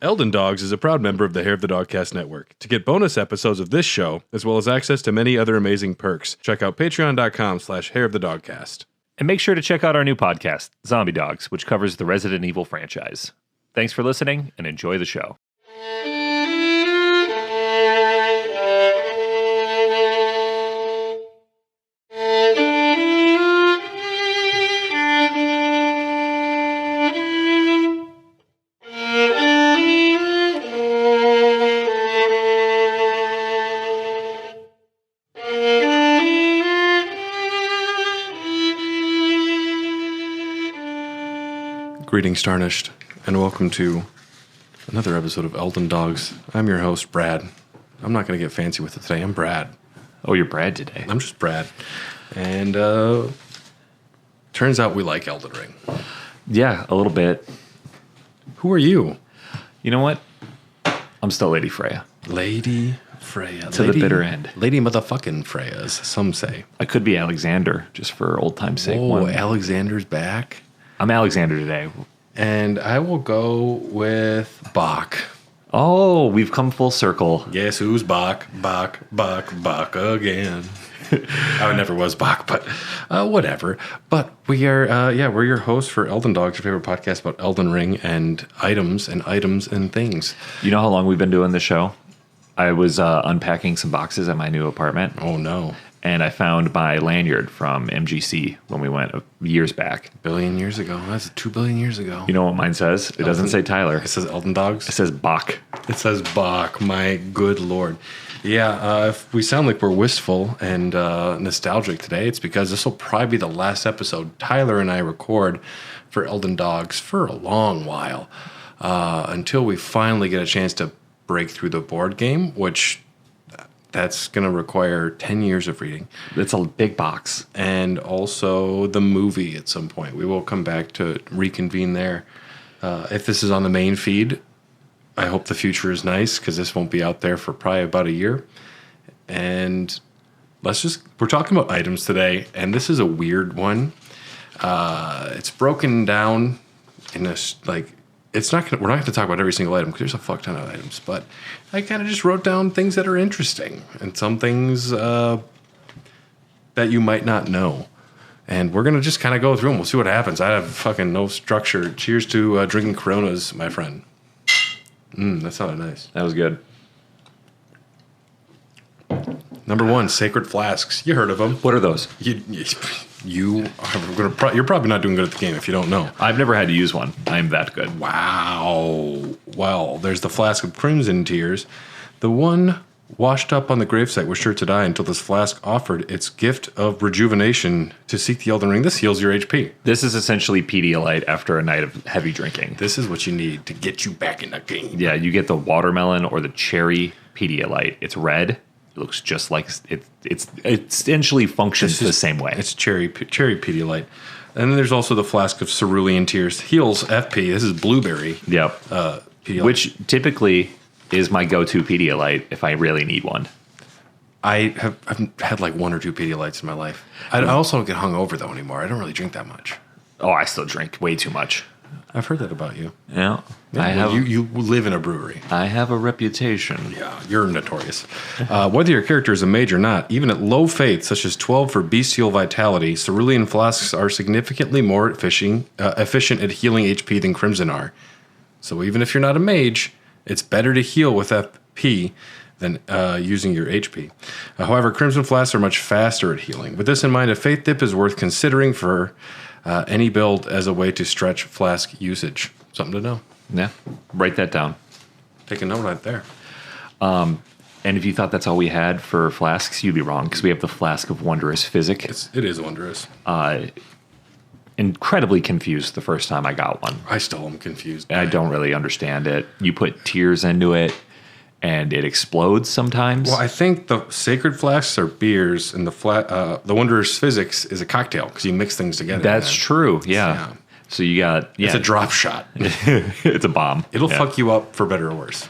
Elden Dogs is a proud member of the Hair of the Dogcast network. To get bonus episodes of this show, as well as access to many other amazing perks, check out patreon.com/Hair of the Dogcast. And make sure to check out our new podcast, Zombie Dogs, which covers the Resident Evil franchise. Thanks for listening and enjoy the show. Greetings, Tarnished, and welcome to another episode of Elden Dogs. I'm your host, Brad. I'm not going to get fancy with it today. I'm Brad. Oh, you're Brad today. I'm just Brad. And turns out we like Elden Ring. Yeah, a little bit. Who are you? You know what? I'm still Lady Freya. Lady Freya. To the bitter end. Lady motherfucking Freya's, some say. I could be Alexander, just for old time's sake. Oh, Alexander's back. I'm Alexander today. And I will go with Bach. Oh, we've come full circle. Guess who's Bach? Bach again. I never was Bach, but whatever. But we are, we're your hosts for Elden Dogs, your favorite podcast about Elden Ring and items and things. You know how long we've been doing this show? I was unpacking some boxes at my new apartment. Oh, no. And I found my lanyard from MGC when we went years back. A billion years ago. That's 2 billion years ago. You know what mine says? It doesn't say Tyler. It says Elden Dogs? It says Bach. It says Bach. My good Lord. Yeah, if we sound like we're wistful and nostalgic today, it's because this will probably be the last episode Tyler and I record for Elden Dogs for a long while. Until we finally get a chance to break through the board game, which... that's going to require 10 years of reading. It's a big box. And also the movie at some point. We will come back to reconvene there. If this is on the main feed, I hope the future is nice because this won't be out there for probably about a year. And we're talking about items today, and this is a weird one. It's broken down in a, like, we're not going to talk about every single item because there's a fuck ton of items, but I kind of just wrote down things that are interesting and some things that you might not know. And we're going to just kind of go through them. We'll see what happens. I have fucking no structure. Cheers to drinking Coronas, my friend. That sounded nice. That was good. Number 1, sacred flasks. You heard of them. What are those? You're probably not doing good at the game if you don't know. I've never had to use one. I'm that good. Wow. Well, there's the flask of crimson tears. The one washed up on the gravesite was sure to die until this flask offered its gift of rejuvenation to seek the Elden Ring. This heals your HP. This is essentially Pedialyte after a night of heavy drinking. This is what you need to get you back in the game. Yeah, you get the watermelon or the cherry Pedialyte. It's red. It looks just like it essentially functions the same way. It's cherry Pedialyte. And then there's also the flask of cerulean tears. Heals FP. This is blueberry. Yep. Pedialyte. Which typically is my go-to Pedialyte if I really need one. I've had like 1 or 2 Pedialytes in my life. I also don't get hungover though anymore. I don't really drink that much. Oh, I still drink way too much. I've heard that about you. Yeah. You live in a brewery. I have a reputation. Yeah, you're notorious. Whether your character is a mage or not, even at low faith, such as 12 for bestial vitality, cerulean flasks are significantly more efficient at healing HP than crimson are. So even if you're not a mage, it's better to heal with FP than using your HP. However, crimson flasks are much faster at healing. With this in mind, a faith dip is worth considering for any build as a way to stretch flask usage. Something to know. Yeah, write that down. Take a note right there. And if you thought that's all we had for flasks, you'd be wrong, because we have the Flask of Wondrous Physic. It is wondrous. Incredibly confused the first time I got one. I still am confused. I don't really understand it. You put tears into it, and it explodes sometimes. Well, I think the sacred flasks are beers, and the Wondrous Physics is a cocktail, because you mix things together. That's true, yeah. So you got... It's a drop shot. It's a bomb. It'll fuck you up for better or worse.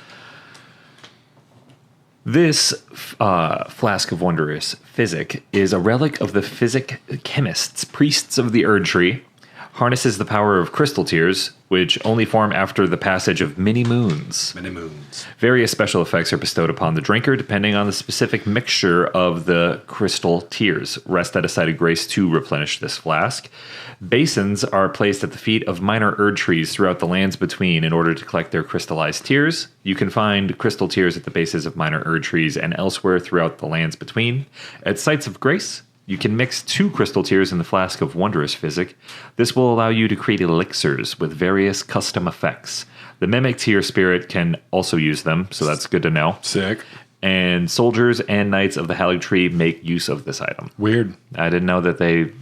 This Flask of Wondrous Physic is a relic of the Physic chemists, priests of the Erd Tree, Harnesses the power of crystal tears, which only form after the passage of many moons. Many moons. Various special effects are bestowed upon the drinker depending on the specific mixture of the crystal tears. Rest at a site of grace to replenish this flask. Basins are placed at the feet of minor erd trees throughout the lands between in order to collect their crystallized tears. You can find crystal tears at the bases of minor erd trees and elsewhere throughout the lands between. At sites of grace, you can mix 2 crystal tears in the flask of wondrous physic. This will allow you to create elixirs with various custom effects. The mimic tear spirit can also use them, so that's good to know. Sick. And soldiers and knights of the Halig Tree make use of this item. Weird. I didn't know that they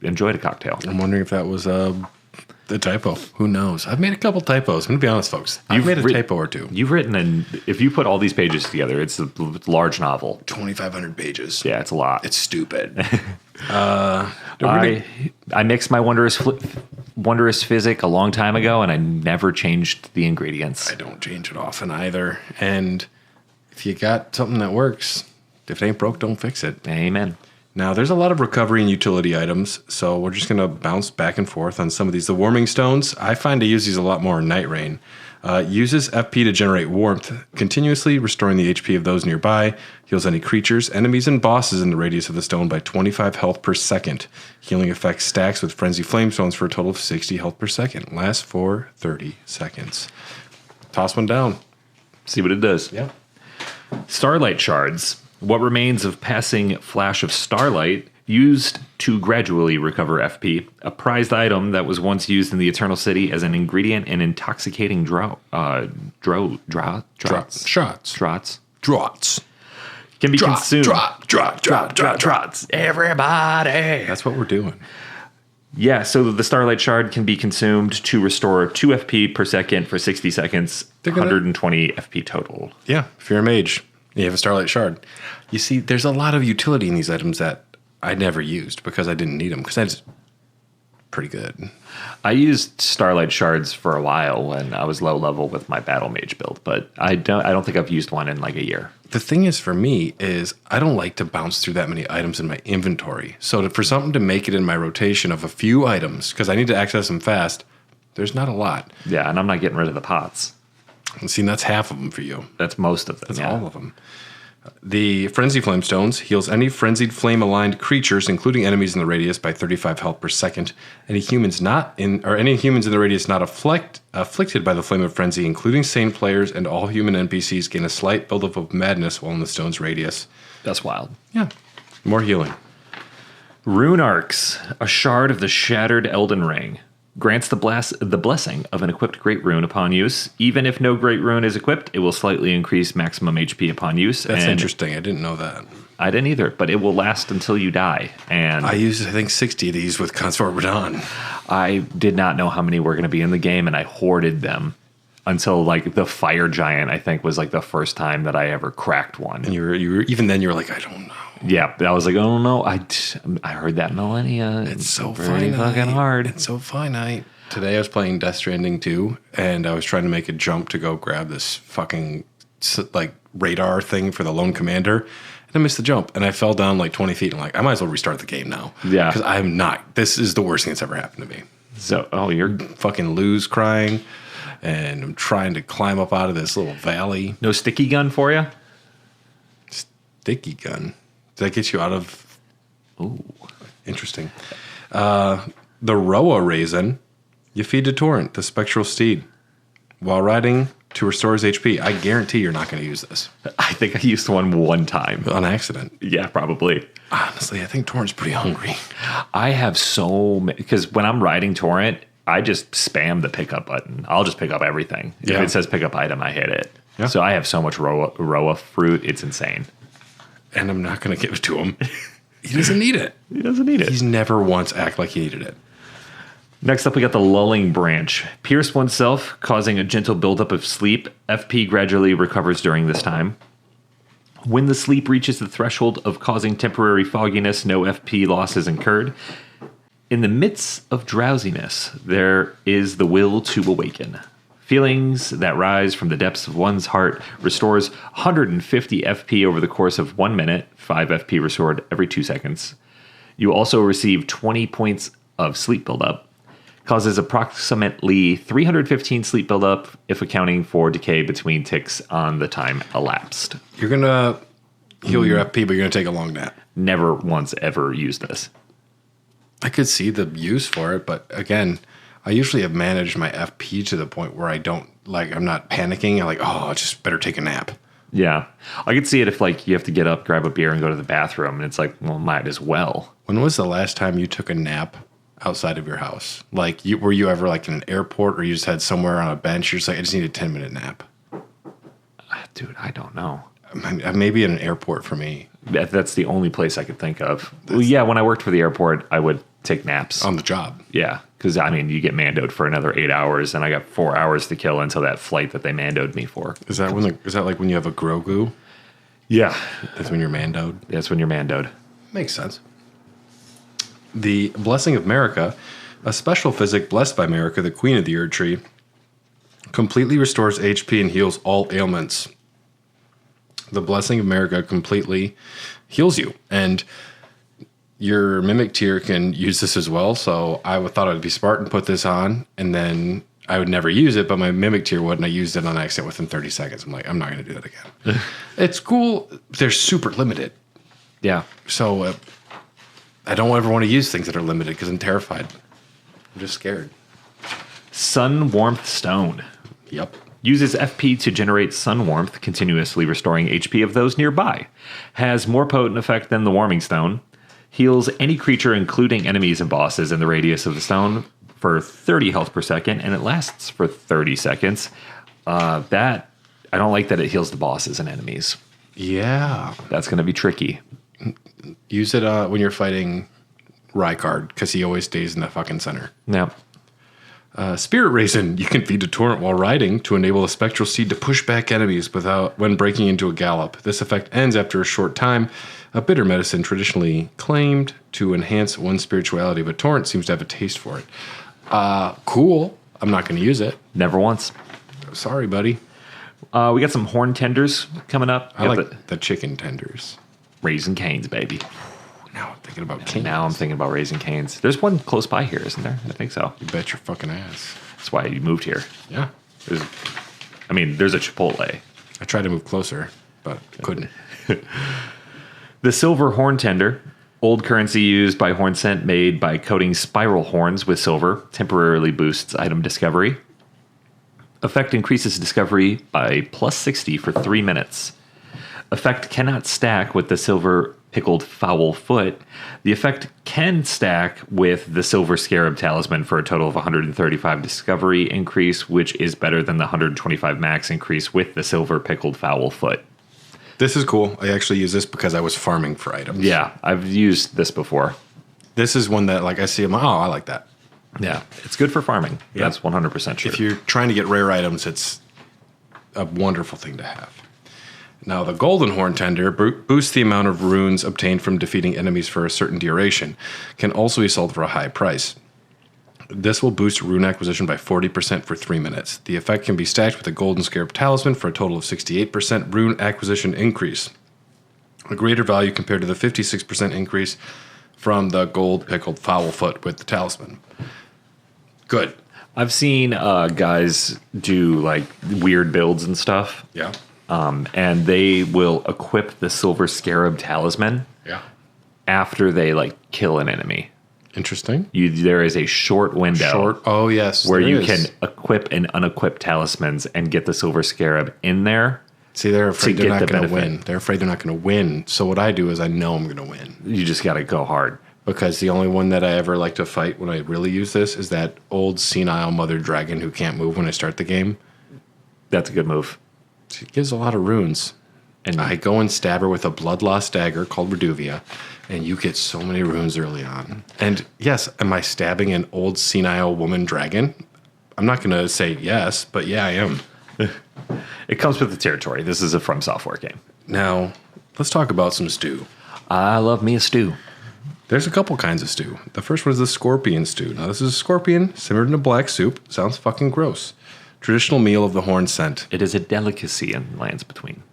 enjoyed a cocktail. I'm wondering if that was a typo. Who knows? I've made a couple typos. I'm going to be honest, folks. I've made a typo or two. You've written, if you put all these pages together, it's a large novel. 2,500 pages. Yeah, it's a lot. It's stupid. I mixed my wondrous physic a long time ago, and I never changed the ingredients. I don't change it often either. And if you got something that works, if it ain't broke, don't fix it. Amen. Now, there's a lot of recovery and utility items, so we're just going to bounce back and forth on some of these. The warming stones, I find to use these a lot more in Night Rain. Uses FP to generate warmth, continuously restoring the HP of those nearby. Heals any creatures, enemies, and bosses in the radius of the stone by 25 health per second. Healing effect stacks with Frenzy Flame Stones for a total of 60 health per second. Lasts for 30 seconds. Toss one down. See what it does. Yeah. Starlight shards. What remains of passing flash of starlight used to gradually recover FP. A prized item that was once used in the Eternal City as an ingredient in intoxicating draughts. Can be consumed. Draughts. Everybody. That's what we're doing. Yeah, so the Starlight Shard can be consumed to restore 2 FP per second for 60 seconds, 120 FP total. Yeah, if you're a mage, you have a Starlight Shard. You see, there's a lot of utility in these items that I never used because I didn't need them, because that's pretty good. I used Starlight Shards for a while when I was low level with my Battle Mage build, but I don't think I've used one in like a year. The thing is, for me, is I don't like to bounce through that many items in my inventory. So for something to make it in my rotation of a few items, because I need to access them fast, there's not a lot. Yeah, and I'm not getting rid of the pots. And see, that's half of them for you. That's most of them. That's all of them. The Frenzy Flame Stones heals any frenzied flame-aligned creatures, including enemies in the radius, by 35 health per second. Any humans in the radius not afflicted by the Flame of Frenzy, including sane players and all human NPCs, gain a slight buildup of madness while in the stone's radius. That's wild. Yeah, more healing. Rune Arcs, a shard of the Shattered Elden Ring. Grants the blessing of an equipped Great Rune upon use. Even if no Great Rune is equipped, it will slightly increase maximum HP upon use. That's interesting. I didn't know that. I didn't either, but it will last until you die. And I used, I think, 60 of these with Consort Radon. I did not know how many were going to be in the game, and I hoarded them until like the Fire Giant, I think, was like the first time that I ever cracked one. And you were even then you were like, I don't know. Yeah, I was like, oh no, I heard that Millennia. It's so very fucking hard. It's so finite. Today I was playing Death Stranding 2, and I was trying to make a jump to go grab this fucking like radar thing for the Lone Commander, and I missed the jump, and I fell down like 20 feet. And I'm like, I might as well restart the game now. Yeah, because I'm not. This is the worst thing that's ever happened to me. So, you're fucking lose crying, and I'm trying to climb up out of this little valley. No sticky gun for you? Sticky gun. Does that get you out of... Ooh. Interesting. The Roa Raisin, you feed to Torrent, the spectral steed. While riding to restore his HP. I guarantee you're not going to use this. I think I used one time. On accident. Yeah, probably. Honestly, I think Torrent's pretty hungry. I have so many... Because when I'm riding Torrent, I just spam the pickup button. I'll just pick up everything. Yeah. If it says pick up item, I hit it. Yeah. So I have so much Roa fruit, it's insane. And I'm not going to give it to him. He doesn't need it. He doesn't need it. He's never once acted like he needed it. Next up, we got the Lulling Branch. Pierce oneself, causing a gentle buildup of sleep. FP gradually recovers during this time. When the sleep reaches the threshold of causing temporary fogginess, no FP loss is incurred. In the midst of drowsiness, there is the will to awaken. Feelings that rise from the depths of one's heart restores 150 FP over the course of 1 minute, 5 FP restored every 2 seconds. You also receive 20 points of sleep buildup. Causes approximately 315 sleep buildup if accounting for decay between ticks on the time elapsed. You're going to heal your FP, but you're going to take a long nap. Never once ever used this. I could see the use for it, but again, I usually have managed my FP to the point where I'm not panicking. I'm like, oh, I just better take a nap. Yeah. I could see it if you have to get up, grab a beer, and go to the bathroom, and it's like, well, might as well. When was the last time you took a nap outside of your house? Were you ever in an airport, or you just had somewhere on a bench? You're just like, I just need a 10-minute nap. Dude, I don't know. Maybe in an airport for me. That's the only place I could think of. Well, yeah, when I worked for the airport, I would take naps. On the job. Yeah, because, you get mandoed for another 8 hours, and I got 4 hours to kill until that flight that they mandoed me for. Is that like when you have a Grogu? Yeah. That's when you're mandoed? That's when you're mandoed. Makes sense. The Blessing of Marika, a special physic blessed by Marika, the queen of the Erd Tree, completely restores HP and heals all ailments. The Blessing of Marika completely heals you, and your Mimic tier can use this as well, so I thought it would be smart and put this on, and then I would never use it, but my Mimic tier would, and I used it on accident within 30 seconds. I'm like, I'm not going to do that again. It's cool. They're super limited. Yeah. So I don't ever want to use things that are limited because I'm terrified. I'm just scared. Sun Warmth Stone. Yep. Uses FP to generate sun warmth, continuously restoring HP of those nearby. Has more potent effect than the Warming Stone. Heals any creature, including enemies and bosses, in the radius of the stone for 30 health per second, and it lasts for 30 seconds. I don't like that it heals the bosses and enemies. Yeah. That's going to be tricky. Use it when you're fighting Rykard, because he always stays in the fucking center. Yeah. Spirit Raisin. You can feed a torrent while riding to enable the spectral seed to push back enemies when breaking into a gallop. This effect ends after a short time. A bitter medicine traditionally claimed to enhance one's spirituality, but torrent seems to have a taste for it. Cool. I'm not going to use it. Never once. Sorry, buddy. We got some horn tenders coming up. I like the chicken tenders. Raisin Canes, baby. Now I'm thinking about canes. Now I'm thinking about Raisin Canes. There's one close by here, isn't there? I think so. You bet your fucking ass. That's why you moved here. Yeah. There's a Chipotle. I tried to move closer, but couldn't. The silver horn tender, old currency used by horn scent made by coating spiral horns with silver, temporarily boosts item discovery. Effect increases discovery by plus 60 for 3 minutes. Effect cannot stack with the silver pickled foul foot. The effect can stack with the silver scarab talisman for a total of 135 discovery increase, which is better than the 125 max increase with the silver pickled foul foot. This is cool. I actually use this because I was farming for items. Yeah, I've used this before. This is one that I see, I'm like, oh, I like that. Yeah, it's good for farming. Yeah. That's 100% true. If you're trying to get rare items, it's a wonderful thing to have. Now, the Golden Horn Tender boosts the amount of runes obtained from defeating enemies for a certain duration. Can also be sold for a high price. This will boost rune acquisition by 40% for 3 minutes. The effect can be stacked with the Golden Scarab Talisman for a total of 68% rune acquisition increase. A greater value compared to the 56% increase from the Gold Pickled Foul Foot with the Talisman. Good. I've seen guys do weird builds and stuff. Yeah. And they will equip the Silver Scarab Talisman after they kill an enemy. Interesting. There is a short window. Oh, yes. Where you can equip and unequip talismans and get the Silver Scarab in there. See, they're afraid they're not going to win. They're afraid they're not going to win. So what I do is I know I'm going to win. You just got to go hard. Because the only one that I ever like to fight when I really use this is that old senile mother dragon who can't move when I start the game. That's a good move. She gives a lot of runes. And I go and stab her with a blood loss dagger called Reduvia, and you get so many runes early on. And yes, am I stabbing an old senile woman dragon? I'm not going to say yes, but yeah, I am. It comes with the territory. This is a From Software game. Now, let's talk about some stew. I love me a stew. There's a couple kinds of stew. The first one is the scorpion stew. Now, this is a scorpion simmered in a black soup. Sounds fucking gross. Traditional meal of the horn scent. It is a delicacy in lands between.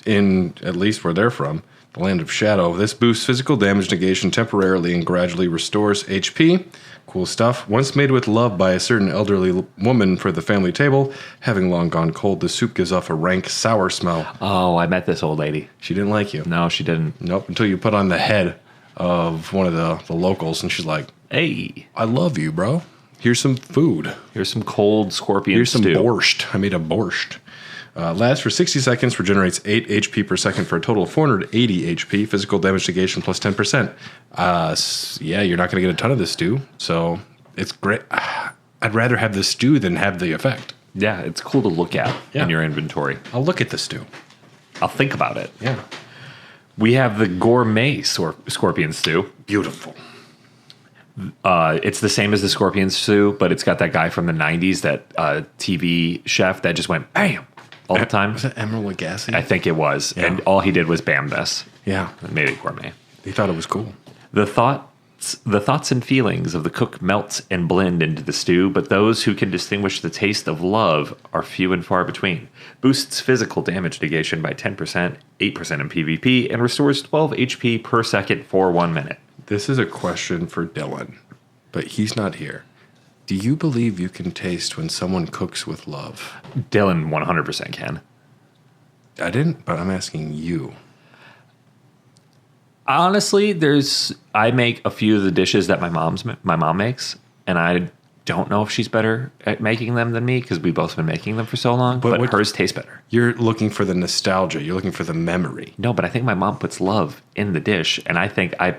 In at least where they're from, Land of Shadow. This boosts physical damage negation temporarily and gradually restores HP. Cool stuff. Once made with love by a certain elderly woman for the family table, having long gone cold, the soup gives off a rank, sour smell. Oh, I met this old lady. She didn't like you. No, she didn't. Nope, until you put on the head of one of the locals, and she's like, Hey, I love you, bro. Here's some food. here's some cold scorpion Here's some stew. borscht. I made a borscht. Lasts for 60 seconds, regenerates 8 HP per second for a total of 480 HP. Physical damage negation plus 10%. Yeah, you're not going to get a ton of this stew, so it's great. I'd rather have the stew than have the effect. Yeah, it's cool to look at in your inventory. I'll look at the stew. I'll think about it. Yeah. We have the gourmet scorpion stew. Beautiful. It's the same as the scorpion stew, but it's got that guy from the 90s, that TV chef that just went bam all the time. Was it Emerald Lagasse? I think it was. Yeah. And all he did was bam this. Yeah. And made it gourmet. They thought it was cool. The thoughts and feelings of the cook melt and blend into the stew, but those who can distinguish the taste of love are few and far between. Boosts physical damage negation by 10%, 8% in PvP, and restores 12 HP per second for 1 minute. This is a question for Dylan, but he's not here. Do you believe you can taste when someone cooks with love? Dylan 100% can. I didn't, but I'm asking you. Honestly, I make a few of the dishes that my mom makes, and I don't know if she's better at making them than me because we've both been making them for so long, but hers tastes better. You're looking for the nostalgia. You're looking for the memory. No, but I think my mom puts love in the dish, and I think I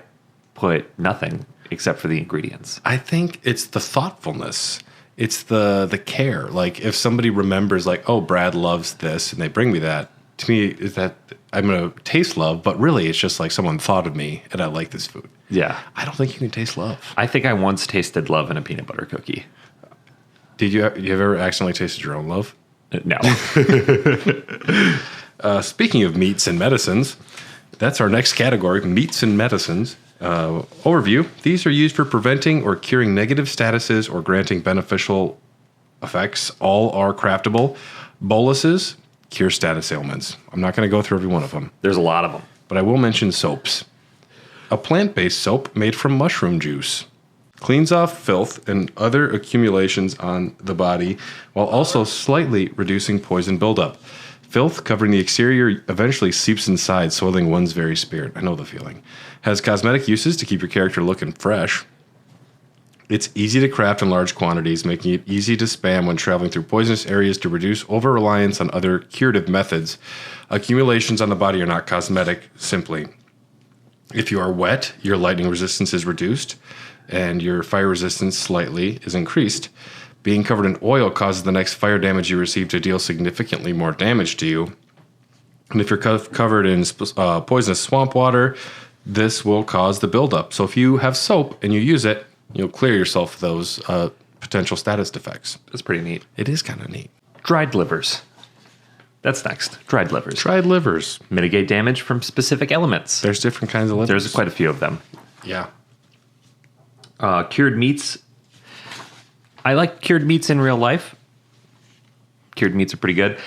put nothing except for the ingredients. I think it's the thoughtfulness. It's the care. Like if somebody remembers like, oh, Brad loves this and they bring me that, to me is that I'm going to taste love, but really it's just like someone thought of me and I like this food. Yeah. I don't think you can taste love. I think I once tasted love in a peanut butter cookie. Did you have ever accidentally tasted your own love? No. Speaking of meats and medicines, that's our next category, meats and medicines. Overview. These are used for preventing or curing negative statuses or granting beneficial effects. All are craftable. Boluses cure status ailments. I'm not going to go through every one of them, There's a lot of them. but I will mention soaps. A plant-based soap made from mushroom juice. Cleans off filth and other accumulations on the body while also slightly reducing poison buildup. Filth covering the exterior eventually seeps inside, soiling one's very spirit. I know the feeling. Has cosmetic uses to keep your character looking fresh. It's easy to craft in large quantities, making it easy to spam when traveling through poisonous areas to reduce over-reliance on other curative methods. Accumulations on the body are not cosmetic, simply. If you are wet, your lightning resistance is reduced, and your fire resistance slightly is increased. Being covered in oil causes the next fire damage you receive to deal significantly more damage to you. And if you're covered in poisonous swamp water, this will cause the buildup. So if you have soap and you use it, you'll clear yourself of those potential status defects. That's pretty neat. It is kind of neat. Dried livers. That's next. Dried livers. Dried livers. Mitigate damage from specific elements. There's different kinds of livers. There's quite a few of them. Yeah. Cured meats. I like cured meats in real life. Cured meats are pretty good.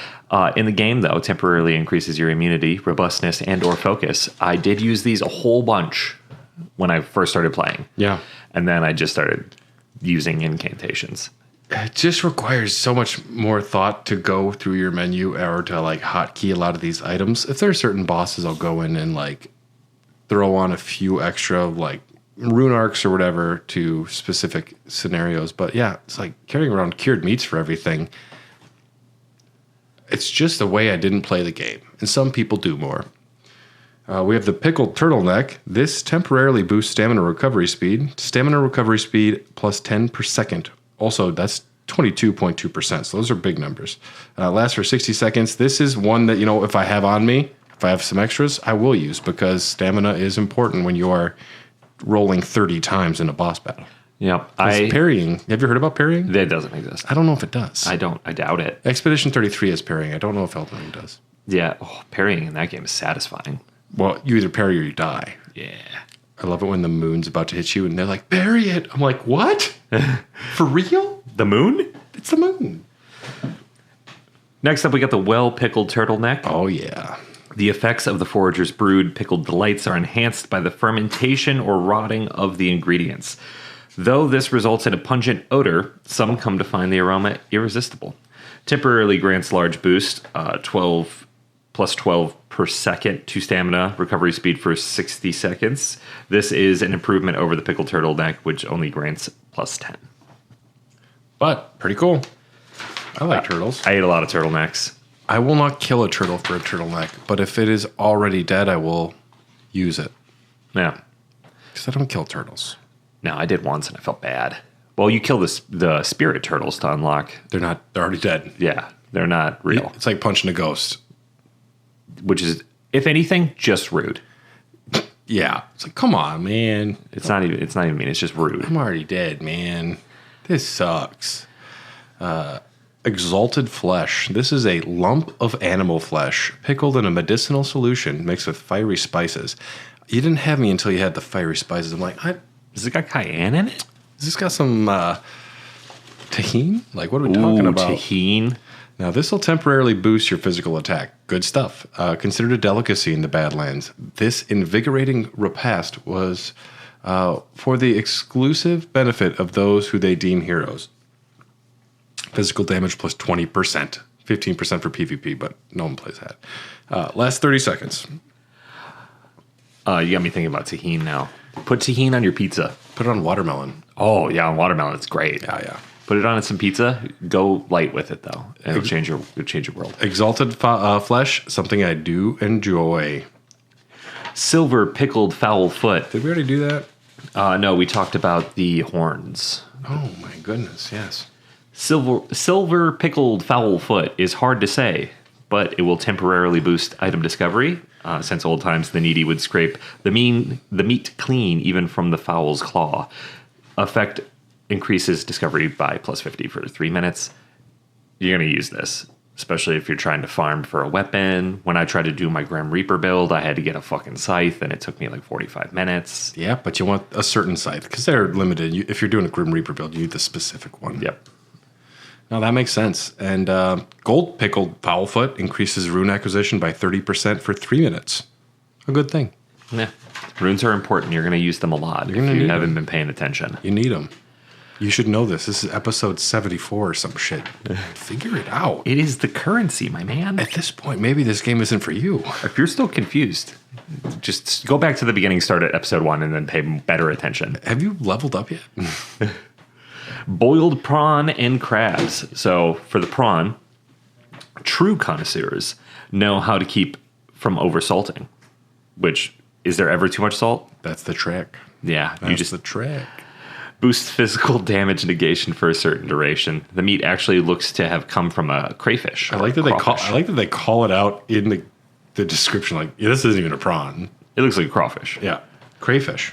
In the game, though, temporarily increases your immunity, robustness, and or focus. I did use these a whole bunch when I first started playing. Yeah. And then I just started using incantations. It just requires so much more thought to go through your menu or to like hotkey a lot of these items. If there are certain bosses, I'll go in and like throw on a few extra like rune arcs or whatever to specific scenarios. But yeah, it's like carrying around cured meats for everything. It's just the way I didn't play the game. And some people do more. We have the pickled turtleneck. This temporarily boosts stamina recovery speed. Stamina recovery speed plus 10 per second. Also, that's 22.2%. So those are big numbers. Lasts for 60 seconds. This is one that, you know, if I have on me, if I have some extras, I will use because stamina is important when you are rolling 30 times in a boss battle. Yep. Parrying. Have you heard about parrying? That doesn't exist. I don't know if it does. I doubt it. Expedition 33 has parrying. I don't know if Elden Ring does. Yeah. Oh, parrying in that game is satisfying. Well, you either parry or you die. Yeah. I love it when the moon's about to hit you and they're like, parry it. I'm like, what? For real? The moon? It's the moon. Next up, we got the well-pickled turtleneck. Oh, yeah. The effects of the forager's brewed pickled delights are enhanced by the fermentation or rotting of the ingredients. Though this results in a pungent odor, some come to find the aroma irresistible. Temporarily grants large boost, 12 plus 12 per second to stamina, recovery speed for 60 seconds. This is an improvement over the pickled turtleneck, which only grants plus 10. But pretty cool. I like turtles. I ate a lot of turtlenecks. I will not kill a turtle for a turtleneck, but if it is already dead, I will use it. Yeah. Because I don't kill turtles. No, I did once and I felt bad. Well, you kill the spirit turtles to unlock. They're already dead. Yeah, they're not real. It's like punching a ghost. Which is, if anything, just rude. Yeah. It's like, come on, man. It's not even mean. It's just rude. I'm already dead, man. This sucks. Exalted flesh. This is a lump of animal flesh pickled in a medicinal solution mixed with fiery spices. You didn't have me until you had the fiery spices. I'm like, Has it got cayenne in it? has this got some tahini? Like, what are we talking about? Tahini. Now, this will temporarily boost your physical attack. Good stuff. Considered a delicacy in the Badlands. This invigorating repast was for the exclusive benefit of those who they deem heroes. Physical damage plus 20%. 15% for PvP, but no one plays that. Last 30 seconds. You got me thinking about tahini now. Put tahini on your pizza. Put it on watermelon. Oh, yeah, on watermelon. It's great. Yeah. Put it on some pizza. Go light with it, though. And it'll change your world. Exalted flesh, something I do enjoy. Silver pickled fowl foot. Did we already do that? No, we talked about the horns. Oh, my goodness, yes. Silver pickled fowl foot is hard to say, but it will temporarily boost item discovery. Since old times, the needy would scrape the meat clean, even from the fowl's claw. Effect increases discovery by plus 50 for 3 minutes. You're going to use this, especially if you're trying to farm for a weapon. When I tried to do my Grim Reaper build, I had to get a fucking scythe, and it took me like 45 minutes. Yeah, but you want a certain scythe, because they're limited. If you're doing a Grim Reaper build, you need the specific one. Yep. No, that makes sense. And gold pickled fowl foot increases rune acquisition by 30% for 3 minutes. A good thing. Yeah. Runes are important. You're going to use them a lot if you haven't been paying attention. You need them. You should know this. This is episode 74 or some shit. Figure it out. It is the currency, my man. At this point, maybe this game isn't for you. If you're still confused, just go back to the beginning, start at episode 1, and then pay better attention. Have you leveled up yet? Boiled prawn and crabs. So for the prawn, true connoisseurs know how to keep from oversalting. Which, is there ever too much salt? That's the trick. Yeah. That's the trick. Boost physical damage negation for a certain duration. The meat actually looks to have come from a crayfish. I like that they call it out in the description. Like, yeah, this isn't even a prawn. It looks like a crawfish. Yeah, crayfish.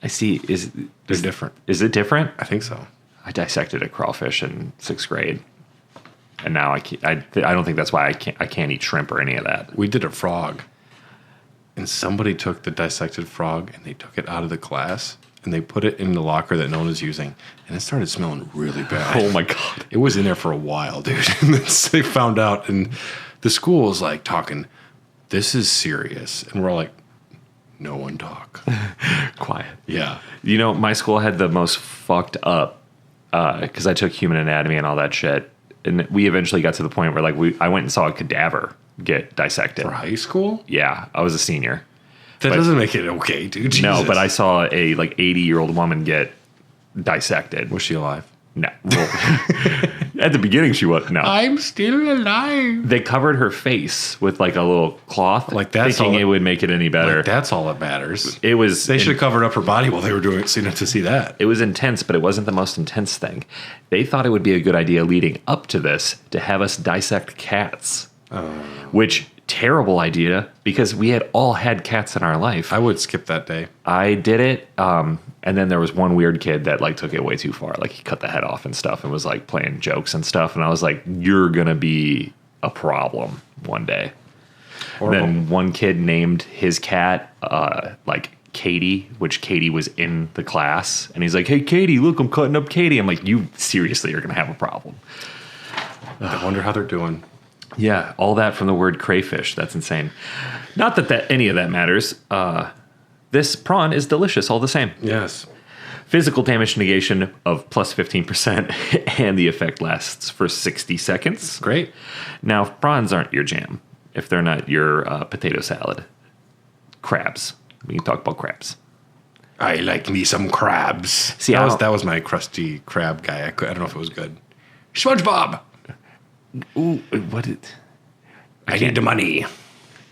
I see. They're different. Is it different? I think so. I dissected a crawfish in 6th grade, and now I don't think that's why I can't eat shrimp or any of that. We did a frog, and somebody took the dissected frog and they took it out of the class and they put it in the locker that no one was using, and it started smelling really bad. Oh my god! It was in there for a while, dude. And then they found out, and the school was like talking, "This is serious," and we're all like, "No one talk, quiet." Yeah. You know, my school had the most fucked up. Because I took human anatomy and all that shit, and we eventually got to the point where I went and saw a cadaver get dissected. For high school? Yeah, I was a senior. That doesn't make it okay, dude. Jesus. No, but I saw a 80-year-old woman get dissected. Was she alive? No. Well, at the beginning, she was. No. I'm still alive. They covered her face with a little cloth, thinking it would make it any better. Like, that's all that matters. It was. They should have covered up her body while they were doing it, so you didn't have to see that. It was intense, but it wasn't the most intense thing. They thought it would be a good idea leading up to this to have us dissect cats. Which, terrible idea, because we had all had cats in our life. I would skip that day. I did it, and then there was one weird kid that took it way too far. He cut the head off and stuff and was playing jokes and stuff. And I was like, you're going to be a problem one day. Horrible. And then one kid named his cat Katie, which Katie was in the class. And he's like, hey, Katie, look, I'm cutting up Katie. I'm like, you seriously are going to have a problem. I wonder how they're doing. Yeah, all that from the word crayfish. That's insane. Not that any of that matters. This prawn is delicious all the same. Yes. Physical damage negation of plus 15%, and the effect lasts for 60 seconds. Great. Now, if prawns aren't your jam, if they're not your potato salad, crabs. We can talk about crabs. I like me some crabs. See, that was my crusty crab guy. I don't know if it was good. SpongeBob. Ooh, what? I need the money.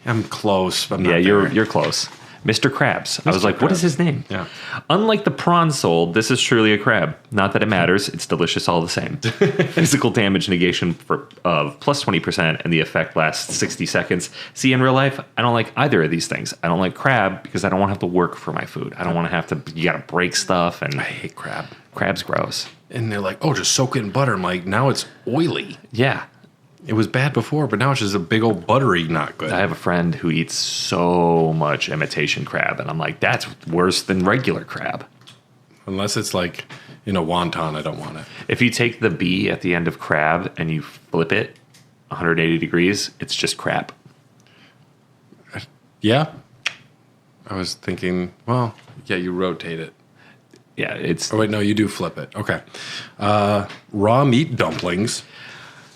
I'm close. But I'm not you're close. Mr. Krabs. I was like, what is his name? Yeah. Unlike the prawn sold, this is truly a crab. Not that it matters. It's delicious all the same. Physical damage negation of plus 20%, and the effect lasts 60 seconds. See, in real life, I don't like either of these things. I don't like crab because I don't want to have to work for my food. I don't want to have to, you got to break stuff. And I hate crab. Crab's gross. And they're like, oh, just soak it in butter. I'm like, now it's oily. Yeah. It was bad before, but now it's just a big old buttery not good. I have a friend who eats so much imitation crab, and I'm like, that's worse than regular crab. Unless it's like in a wonton, I don't want it. If you take the B at the end of crab and you flip it 180 degrees, it's just crap. Yeah. I was thinking, well, yeah, you rotate it. Yeah, it's... Oh, wait, no, you do flip it. Okay. Raw meat dumplings.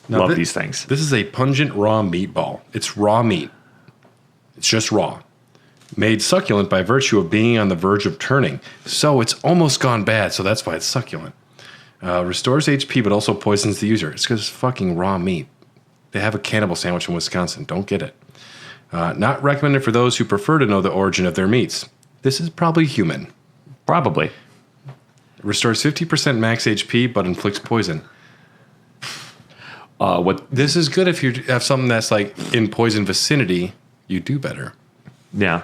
Now, love these things. This is a pungent raw meatball. It's raw meat. It's just raw. Made succulent by virtue of being on the verge of turning. So it's almost gone bad, so that's why it's succulent. Restores HP, but also poisons the user. It's because it's fucking raw meat. They have a cannibal sandwich in Wisconsin. Don't get it. Not recommended for those who prefer to know the origin of their meats. This is probably human. Probably. Restores 50% max HP, but inflicts poison. This is good if you have something that's like in poison vicinity. You do better. Yeah.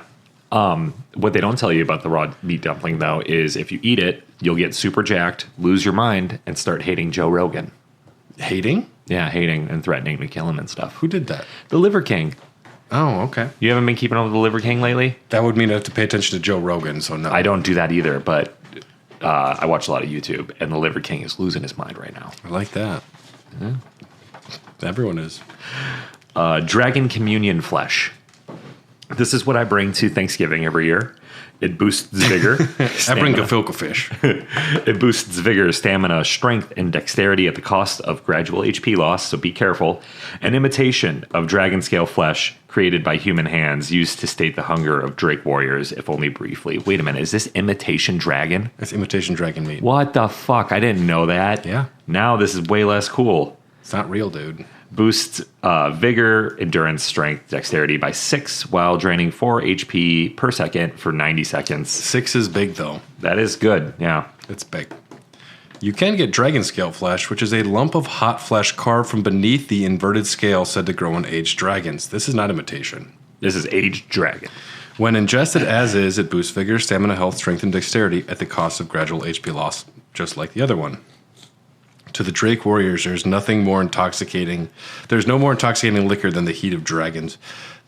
What they don't tell you about the raw meat dumpling, though, is if you eat it, you'll get super jacked, lose your mind, and start hating Joe Rogan. Hating? Yeah, hating and threatening to kill him and stuff. Who did that? The Liver King. Oh, okay. You haven't been keeping up with the Liver King lately? That would mean I have to pay attention to Joe Rogan, so no. I don't do that either, but I watch a lot of YouTube, and the Liver King is losing his mind right now. I like that. Yeah. Everyone is. Dragon Communion Flesh. This is what I bring to Thanksgiving every year. It boosts vigor. I bring gefilte fish. It boosts vigor, stamina, strength, and dexterity at the cost of gradual HP loss, so be careful. An imitation of dragon scale flesh created by human hands used to sate the hunger of Drake warriors, if only briefly. Wait a minute, is this imitation dragon? It's imitation dragon meat. What the fuck? I didn't know that. Yeah. Now this is way less cool. It's not real, dude. Boosts vigor, endurance, strength, dexterity by 6 while draining 4 HP per second for 90 seconds. 6 is big, though. That is good, yeah. It's big. You can get dragon scale flesh, which is a lump of hot flesh carved from beneath the inverted scale said to grow in aged dragons. This is not imitation. This is aged dragon. When ingested as is, it boosts vigor, stamina, health, strength, and dexterity at the cost of gradual HP loss, just like the other one. To the Drake warriors, there's no more intoxicating liquor than the heat of dragons.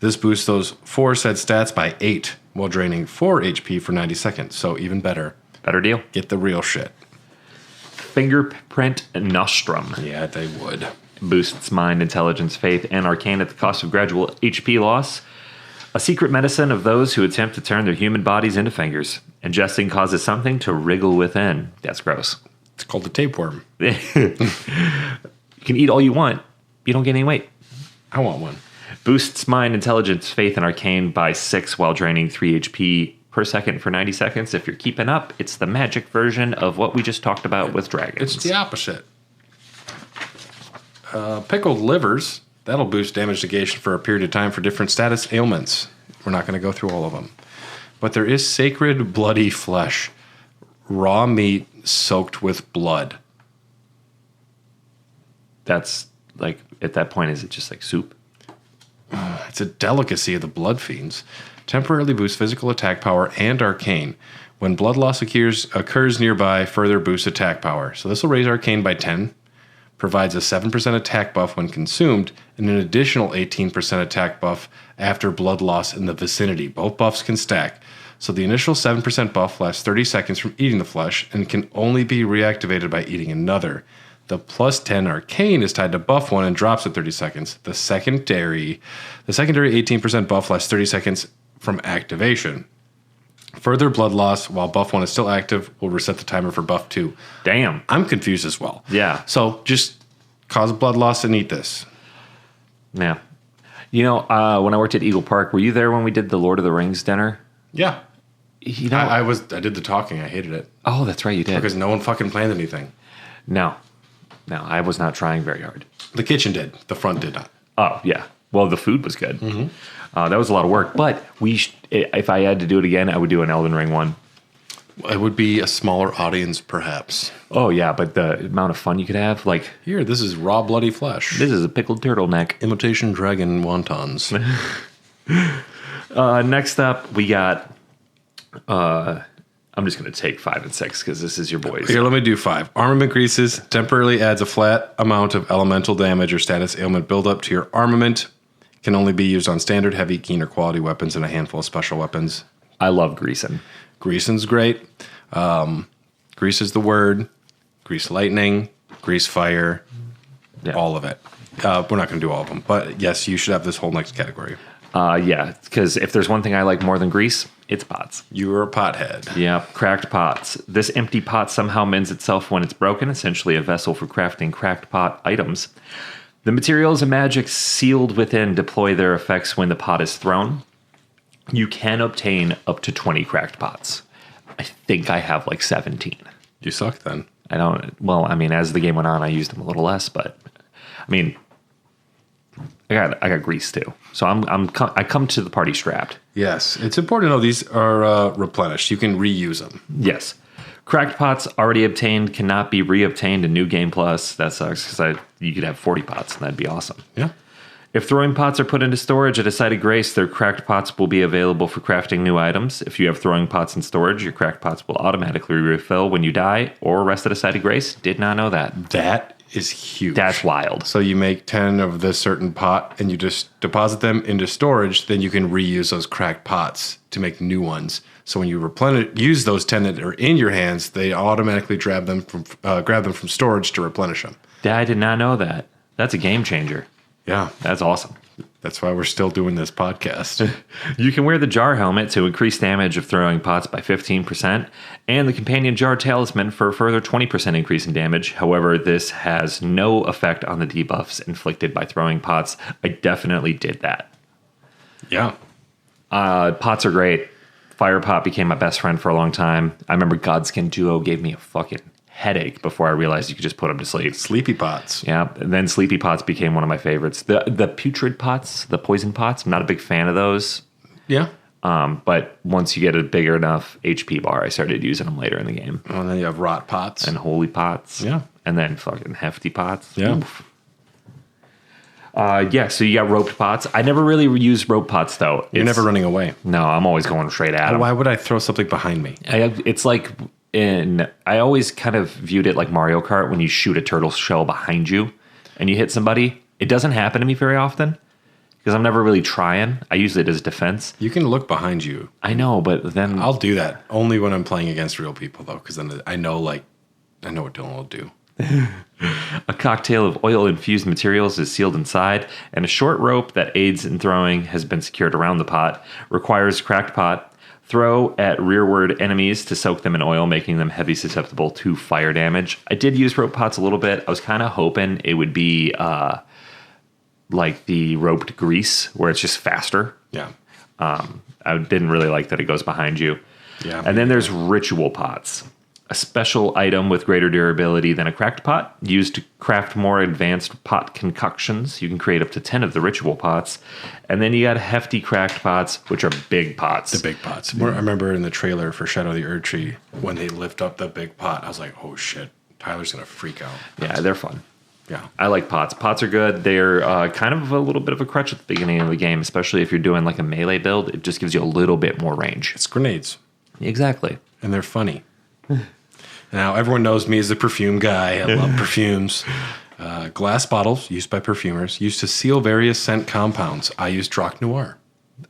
This boosts those 4 said stats by 8 while draining 4 HP for 90 seconds. So even better. Better deal. Get the real shit. Fingerprint Nostrum. Yeah, they would. Boosts mind, intelligence, faith, and arcane at the cost of gradual HP loss. A secret medicine of those who attempt to turn their human bodies into fingers. Ingesting causes something to wriggle within. That's gross. It's called the tapeworm. You can eat all you want. You don't get any weight. I want one. Boosts mind, intelligence, faith, and arcane by 6 while draining 3 HP per second for 90 seconds. If you're keeping up, it's the magic version of what we just talked about with dragons. It's the opposite. Pickled livers. That'll boost damage negation for a period of time for different status ailments. We're not going to go through all of them. But there is sacred bloody flesh. Raw meat soaked with blood. That's like, at that point, is it just like soup? It's a delicacy of the blood fiends. Temporarily boosts physical attack power and arcane. When blood loss occurs nearby, further boosts attack power. So this will raise arcane by 10. Provides a 7% attack buff when consumed, and an additional 18% attack buff after blood loss in the vicinity. Both buffs can stack. So the initial 7% buff lasts 30 seconds from eating the flesh and can only be reactivated by eating another. The plus 10 arcane is tied to buff 1 and drops at 30 seconds. The secondary 18% buff lasts 30 seconds from activation. Further blood loss while buff 1 is still active will reset the timer for buff 2. Damn. I'm confused as well. Yeah. So just cause blood loss and eat this. Yeah. You know, when I worked at Eagle Park, were you there when we did the Lord of the Rings dinner? Yeah. You know, I did the talking. I hated it. Oh, that's right, you did. Because no one fucking planned anything. No, I was not trying very hard. The kitchen did. The front did not. Oh, yeah. Well, the food was good. Mm-hmm. That was a lot of work. But if I had to do it again, I would do an Elden Ring one. It would be a smaller audience, perhaps. Oh, yeah, but the amount of fun you could have, like... Here, this is raw bloody flesh. This is a pickled turtleneck. Imitation dragon wontons. Next up, we got... I'm just going to take 5 and 6 because this is your boys. Here, let me do 5. Armament Greases temporarily adds a flat amount of elemental damage or status ailment buildup to your armament. Can only be used on standard, heavy, keen, or quality weapons and a handful of special weapons. I love Greasin'. Greasin's great. Grease is the word. Grease lightning. Grease fire. Yeah. All of it. We're not going to do all of them. But yes, you should have this whole next category. Yeah, because if there's one thing I like more than grease, it's pots. You're a pothead. Yeah, cracked pots. This empty pot somehow mends itself when it's broken, essentially a vessel for crafting cracked pot items. The materials and magic sealed within deploy their effects when the pot is thrown. You can obtain up to 20 cracked pots. I think I have like 17. You suck then. I don't, well, I mean, as the game went on, I used them a little less, but I mean, I got grease too. So I come to the party strapped. Yes. It's important to know these are replenished. You can reuse them. Yes. Cracked pots already obtained cannot be reobtained in New Game Plus. That sucks because you could have 40 pots and that'd be awesome. Yeah. If throwing pots are put into storage at a site of grace, their cracked pots will be available for crafting new items. If you have throwing pots in storage, your cracked pots will automatically refill when you die or rest at a site of grace. Did not know that. That is huge. That's wild. So you make 10 of this certain pot and you just deposit them into storage, then you can reuse those cracked pots to make new ones. So when you use those 10 that are in your hands, they automatically grab them from storage to replenish them. I did not know that. That's a game changer. Yeah. That's awesome. That's why we're still doing this podcast. You can wear the jar helmet to increase damage of throwing pots by 15%, and the companion jar talisman for a further 20% increase in damage. However, this has no effect on the debuffs inflicted by throwing pots. I definitely did that. Yeah. Pots are great. Fire pot became my best friend for a long time. I remember Godskin Duo gave me a fucking headache before I realized you could just put them to sleep. Sleepy pots. Yeah, and then sleepy pots became one of my favorites. The putrid pots, the poison pots, I'm not a big fan of those. Yeah. But once you get a bigger enough HP bar, I started using them later in the game. Oh, and then you have rot pots. And holy pots. Yeah. And then fucking hefty pots. Yeah. Oof. So you got roped pots. I never really used rope pots, though. You're never running away. No, I'm always going straight at them. Why would I throw something behind me? It's like... I always kind of viewed it like Mario Kart when you shoot a turtle shell behind you and you hit somebody. It doesn't happen to me very often because I'm never really trying. I use it as defense. You can look behind you. I know, but then... I'll do that only when I'm playing against real people, though, because then I know what Dylan will do. A cocktail of oil-infused materials is sealed inside, and a short rope that aids in throwing has been secured around the pot. Requires cracked pot. Throw at rearward enemies to soak them in oil, making them heavy susceptible to fire damage. I did use rope pots a little bit. I was kind of hoping it would be like the roped grease, where it's just faster. Yeah. I didn't really like that it goes behind you. Yeah. And then there's ritual pots. A special item with greater durability than a cracked pot, used to craft more advanced pot concoctions. You can create up to 10 of the ritual pots. And then you got hefty cracked pots, which are big pots. The big pots. I remember in the trailer for Shadow of the Erdtree, when they lift up the big pot, I was like, oh shit, Tyler's going to freak out. Yeah, they're fun. Yeah. I like pots. Pots are good. They're kind of a little bit of a crutch at the beginning of the game, especially if you're doing like a melee build. It just gives you a little bit more range. It's grenades. Exactly. And they're funny. Now, everyone knows me as the perfume guy. I love perfumes. Glass bottles used by perfumers used to seal various scent compounds. I use Drac Noir.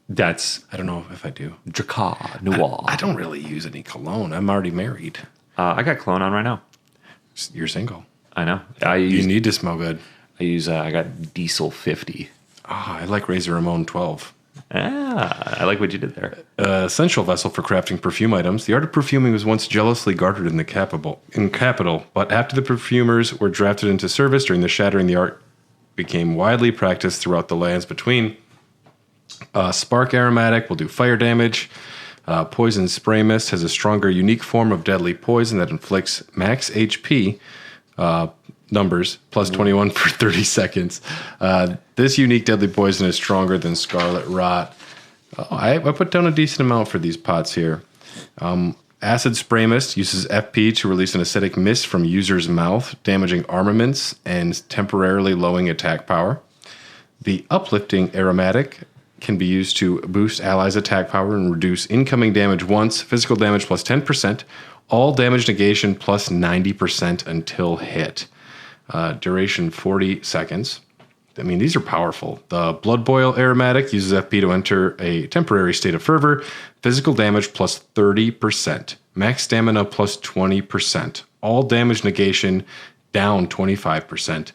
I don't know if I do. Dracar Noir. I don't really use any cologne. I'm already married. I got cologne on right now. You're single. I know. You need to smell good. I got Diesel 50. I like Razor Ramon 12. I like what you did there. Essential vessel for crafting perfume items. The art of perfuming was once jealously guarded in the capital, but after the perfumers were drafted into service during the shattering, the art became widely practiced throughout the lands between. Spark aromatic will do fire damage. Poison spray mist has a stronger, unique form of deadly poison that inflicts max HP numbers plus 21 for 30 seconds. This unique deadly poison is stronger than Scarlet Rot. I put down a decent amount for these pots here. Acid Spray Mist uses FP to release an acidic mist from user's mouth, damaging armaments and temporarily lowering attack power. The Uplifting Aromatic can be used to boost allies' attack power and reduce incoming damage once, physical damage plus 10%, all damage negation plus 90% until hit. Duration 40 seconds. I mean, these are powerful. The Blood Boil Aromatic uses FP to enter a temporary state of fervor. Physical damage plus 30%. Max stamina plus 20%. All damage negation down 25%.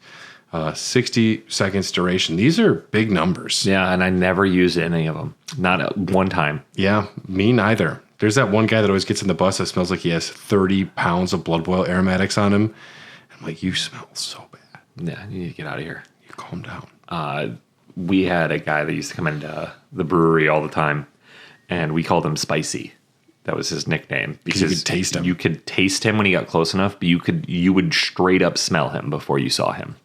60 seconds duration. These are big numbers. Yeah, and I never use any of them. Not at one time. Yeah, me neither. There's that one guy that always gets in the bus that smells like he has 30 pounds of Blood Boil Aromatics on him. I'm like, you smell so bad. Yeah, you need to get out of here. You calm down. We had a guy that used to come into the brewery all the time, and we called him Spicy. That was his nickname because you could taste him. You could taste him when he got close enough, but you would straight up smell him before you saw him.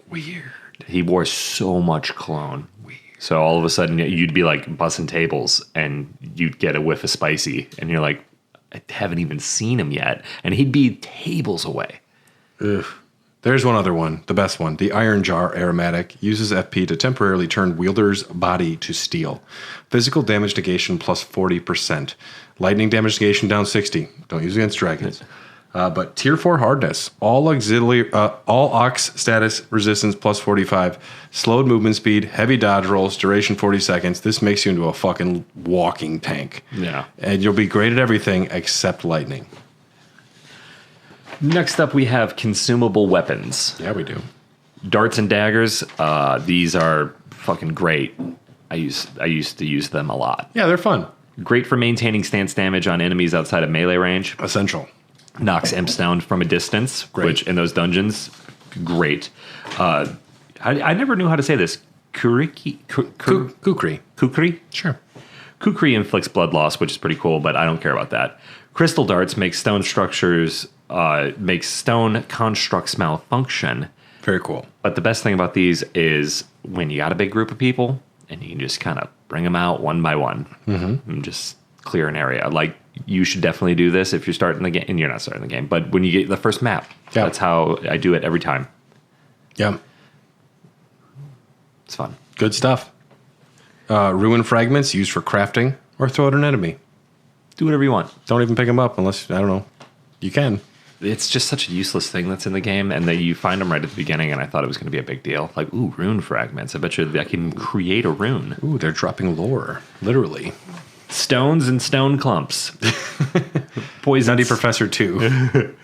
Weird. He wore so much cologne. Weird. So all of a sudden you'd be like bussing tables, and you'd get a whiff of Spicy, and you're like, I haven't even seen him yet, and he'd be tables away. Ugh. There's one other one, the best one. The Iron Jar Aromatic uses FP to temporarily turn wielder's body to steel. Physical damage negation plus 40%. Lightning damage negation down 60. Don't use against dragons. But tier 4 hardness. All ox status resistance plus 45. Slowed movement speed. Heavy dodge rolls. Duration 40 seconds. This makes you into a fucking walking tank. Yeah. And you'll be great at everything except lightning. Next up, we have consumable weapons. Yeah, we do. Darts and daggers. These are fucking great. I used to use them a lot. Yeah, they're fun. Great for maintaining stance damage on enemies outside of melee range. Essential. Knocks imps down from a distance, great. Which in those dungeons, great. I never knew how to say this. Kukri? Kukri? Sure. Kukri inflicts blood loss, which is pretty cool, but I don't care about that. Crystal darts make stone constructs malfunction. Very cool. But the best thing about these is when you got a big group of people and you can just kind of bring them out one by one and just clear an area. Like, you should definitely do this if you're starting the game. And you're not starting the game, but when you get the first map, that's how I do it every time. Yeah. It's fun. Good stuff. Ruin fragments used for crafting or throw at an enemy. Do whatever you want. Don't even pick them up unless, I don't know, you can. It's just such a useless thing that's in the game, and that you find them right at the beginning, and I thought it was going to be a big deal. Like, ooh, rune fragments. I bet you I can create a rune. Ooh, they're dropping lore, literally. Stones and stone clumps. Poison. Nutty Professor 2.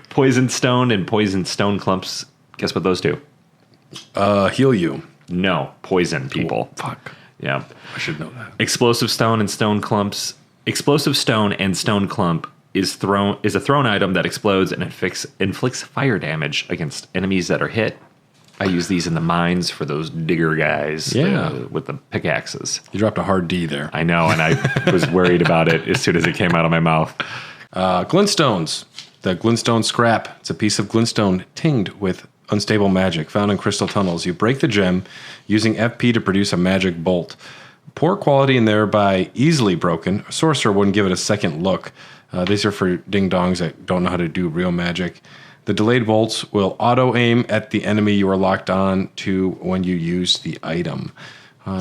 Poison stone and poison stone clumps. Guess what those do? Heal you. No, poison people. Oh, fuck. Yeah. I should know that. Explosive stone and stone clumps. Explosive stone and stone clump is a thrown item that explodes and inflicts fire damage against enemies that are hit. I use these in the mines for those digger guys with the pickaxes. You dropped a hard D there. I know, and I was worried about it as soon as it came out of my mouth. Glintstones. The glintstone scrap. It's a piece of glintstone tinged with unstable magic found in crystal tunnels. You break the gem using FP to produce a magic bolt. Poor quality and thereby easily broken. A sorcerer wouldn't give it a second look. These are for ding-dongs that don't know how to do real magic. The delayed bolts will auto-aim at the enemy you are locked on to when you use the item.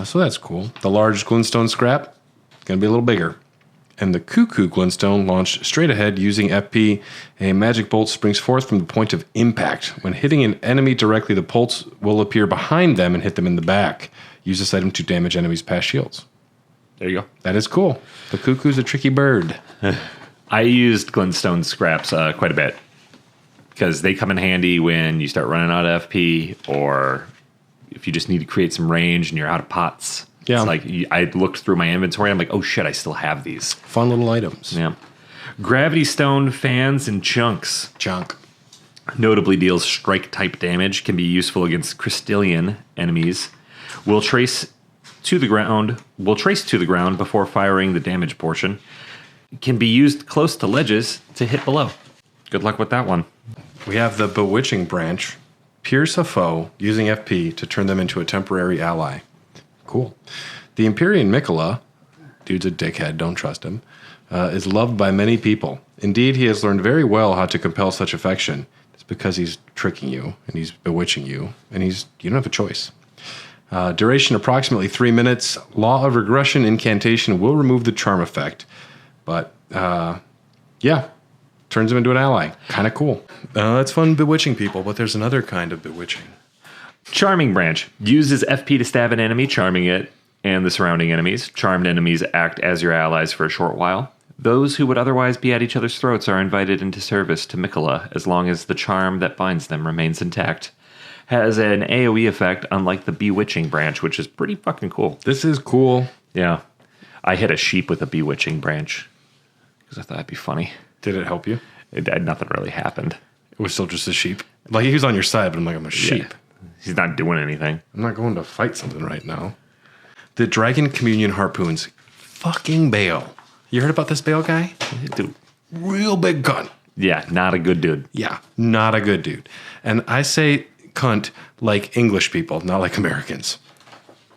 So that's cool. The large glintstone scrap, going to be a little bigger. And the cuckoo glintstone launched straight ahead using FP. A magic bolt springs forth from the point of impact. When hitting an enemy directly, the bolts will appear behind them and hit them in the back. Use this item to damage enemies past shields. There you go. That is cool. The cuckoo's a tricky bird. I used glintstone scraps quite a bit. because they come in handy when you start running out of FP or if you just need to create some range and you're out of pots. Yeah. It's like I looked through my inventory. I'm like, oh shit, I still have these. Fun little items. Yeah. Gravity Stone fans and chunks. Junk. Notably deals strike type damage, can be useful against crystalline enemies. Will trace to the ground before firing the damage portion. Can be used close to ledges to hit below. Good luck with that one. We have the Bewitching Branch. Pierce a foe using FP to turn them into a temporary ally. Cool. The Empyrean Mikola, dude's a dickhead, don't trust him, is loved by many people. Indeed, he has learned very well how to compel such affection. It's because he's tricking you, and he's bewitching you, and you don't have a choice. Duration approximately 3 minutes. Law of Regression incantation will remove the charm effect. But, yeah, turns him into an ally. Kind of cool. It's fun bewitching people, but there's another kind of bewitching. Charming Branch. Uses FP to stab an enemy, charming it and the surrounding enemies. Charmed enemies act as your allies for a short while. Those who would otherwise be at each other's throats are invited into service to Mikola as long as the charm that binds them remains intact. Has an AoE effect unlike the Bewitching Branch, which is pretty fucking cool. This is cool. Yeah. I hit a sheep with a Bewitching Branch because I thought it'd be funny. Did it help you? Nothing really happened. It was still just a sheep. Like, he was on your side, but I'm like, I'm a sheep. Yeah. He's not doing anything. I'm not going to fight something right now. The Dragon Communion Harpoons. Fucking Bale. You heard about this Bale guy? Dude. Real big gun. Yeah, not a good dude. Yeah, not a good dude. And I say cunt like English people, not like Americans.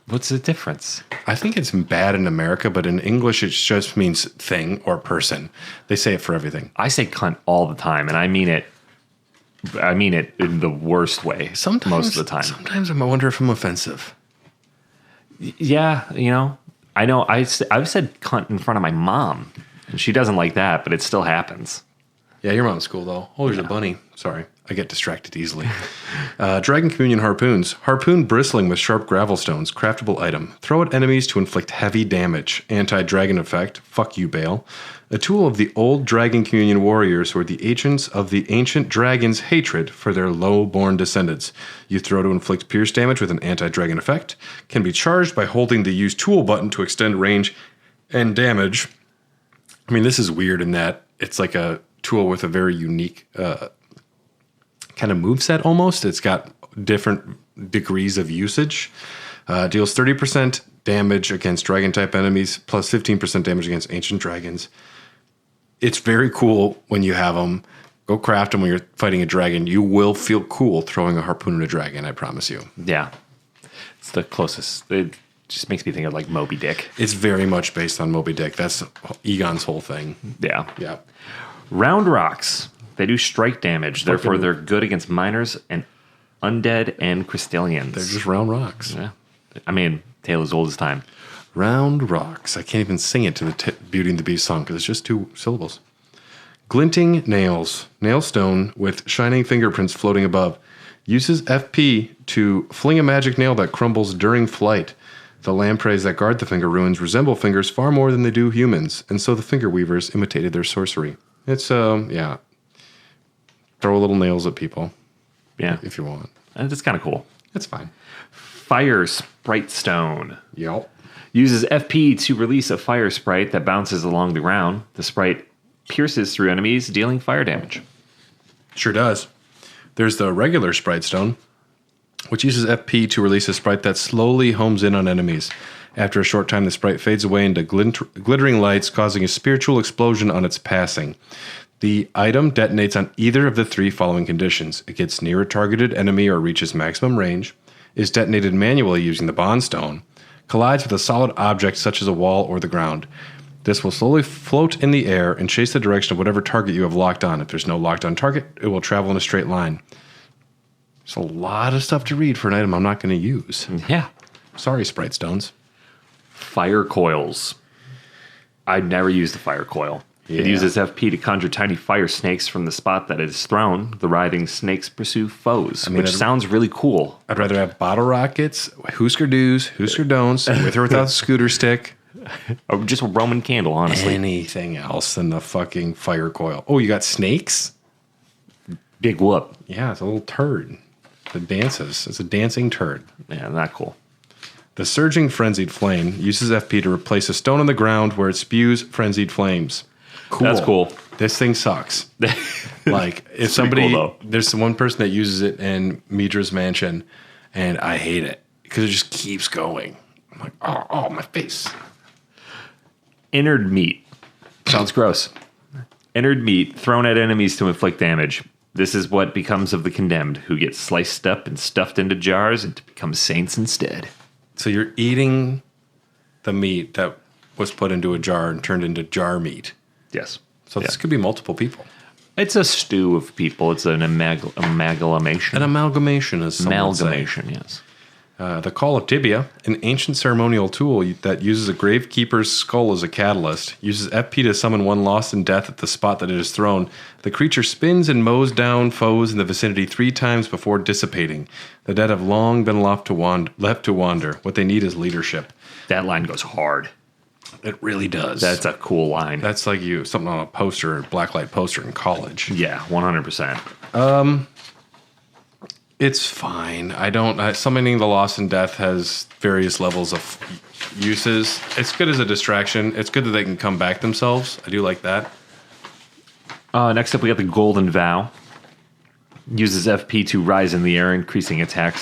What's the difference? I think it's bad in America, but in English it just means thing or person. They say it for everything. I say cunt all the time, and I mean it in the worst way most of the time. Sometimes I wonder if I'm offensive. Yeah, I know I've said cunt in front of my mom, and she doesn't like that, but it still happens. Yeah, your mom's cool, though. Oh, there's a bunny. Sorry, I get distracted easily. Dragon Communion Harpoons. Harpoon bristling with sharp gravel stones. Craftable item. Throw at enemies to inflict heavy damage. Anti-dragon effect. Fuck you, Bale. A tool of the old Dragon Communion warriors who are the agents of the ancient dragon's hatred for their low-born descendants. You throw to inflict pierce damage with an anti-dragon effect. Can be charged by holding the use tool button to extend range and damage. I mean, this is weird in that it's like a tool with a very unique kind of moveset almost. It's got different degrees of usage. Deals 30% damage against dragon-type enemies, plus 15% damage against ancient dragons. It's very cool when you have them. Go craft them when you're fighting a dragon. You will feel cool throwing a harpoon at a dragon, I promise you. Yeah. It's the closest. It just makes me think of like Moby Dick. It's very much based on Moby Dick. That's Egon's whole thing. Yeah. Yeah. Round rocks. They do strike damage. Therefore, they're good against miners and undead and crystallians. They're just round rocks. Yeah. I mean, tale as old as time. Round rocks. I can't even sing it to the Beauty and the Beast song because it's just 2 syllables. Glinting nails. Nail stone with shining fingerprints floating above. Uses FP to fling a magic nail that crumbles during flight. The lampreys that guard the finger ruins resemble fingers far more than they do humans, and so the finger weavers imitated their sorcery. It's, yeah. Throw little nails at people. Yeah. If you want. That's kind of cool. It's fine. Fire Sprite Stone. Yep. Uses FP to release a fire sprite that bounces along the ground. The sprite pierces through enemies, dealing fire damage. Sure does. There's the regular Sprite Stone, which uses FP to release a sprite that slowly homes in on enemies. After a short time, the sprite fades away into glittering lights, causing a spiritual explosion on its passing. The item detonates on either of the 3 following conditions. It gets near a targeted enemy or reaches maximum range, is detonated manually using the Bond Stone, collides with a solid object such as a wall or the ground. This will slowly float in the air and chase the direction of whatever target you have locked on. If there's no locked on target, it will travel in a straight line. There's a lot of stuff to read for an item I'm not going to use. Yeah. Sorry, Sprite Stones. Fire Coils. I've never used a fire coil. Yeah. It uses FP to conjure tiny fire snakes from the spot that it is thrown. The writhing snakes pursue foes, which sounds really cool. I'd rather have bottle rockets, Husker do's, Husker don'ts, with or without the scooter stick. Or just a Roman candle, honestly. Anything else than the fucking fire coil. Oh, you got snakes? Big whoop. Yeah, it's a little turd that dances. It's a dancing turd. Yeah, not cool. The Surging Frenzied Flame uses FP to replace a stone on the ground where it spews frenzied flames. Cool. That's cool. This thing sucks. Like, if somebody, cool, there's one person that uses it in Midra's mansion, and I hate it because it just keeps going. I'm like, oh, my face. Innard meat. Sounds gross. Innard meat thrown at enemies to inflict damage. This is what becomes of the condemned, who get sliced up and stuffed into jars and to become saints instead. So you're eating the meat that was put into a jar and turned into jar meat. Yes. So this could be multiple people. It's a stew of people. It's an amalgamation. An amalgamation, as some would say. Amalgamation, yes. The Call of Tibia, an ancient ceremonial tool that uses a gravekeeper's skull as a catalyst, uses FP to summon one lost in death at the spot that it is thrown. The creature spins and mows down foes in the vicinity 3 times before dissipating. The dead have long been left to wander. What they need is leadership. That line goes hard. It really does. That's a cool line. That's like something on a poster, a blacklight poster in college. Yeah, 100%. It's fine. Summoning the Lost in Death has various levels of uses. It's good as a distraction. It's good that they can come back themselves. I do like that. Next up, we got the Golden Vow. Uses FP to rise in the air, increasing attack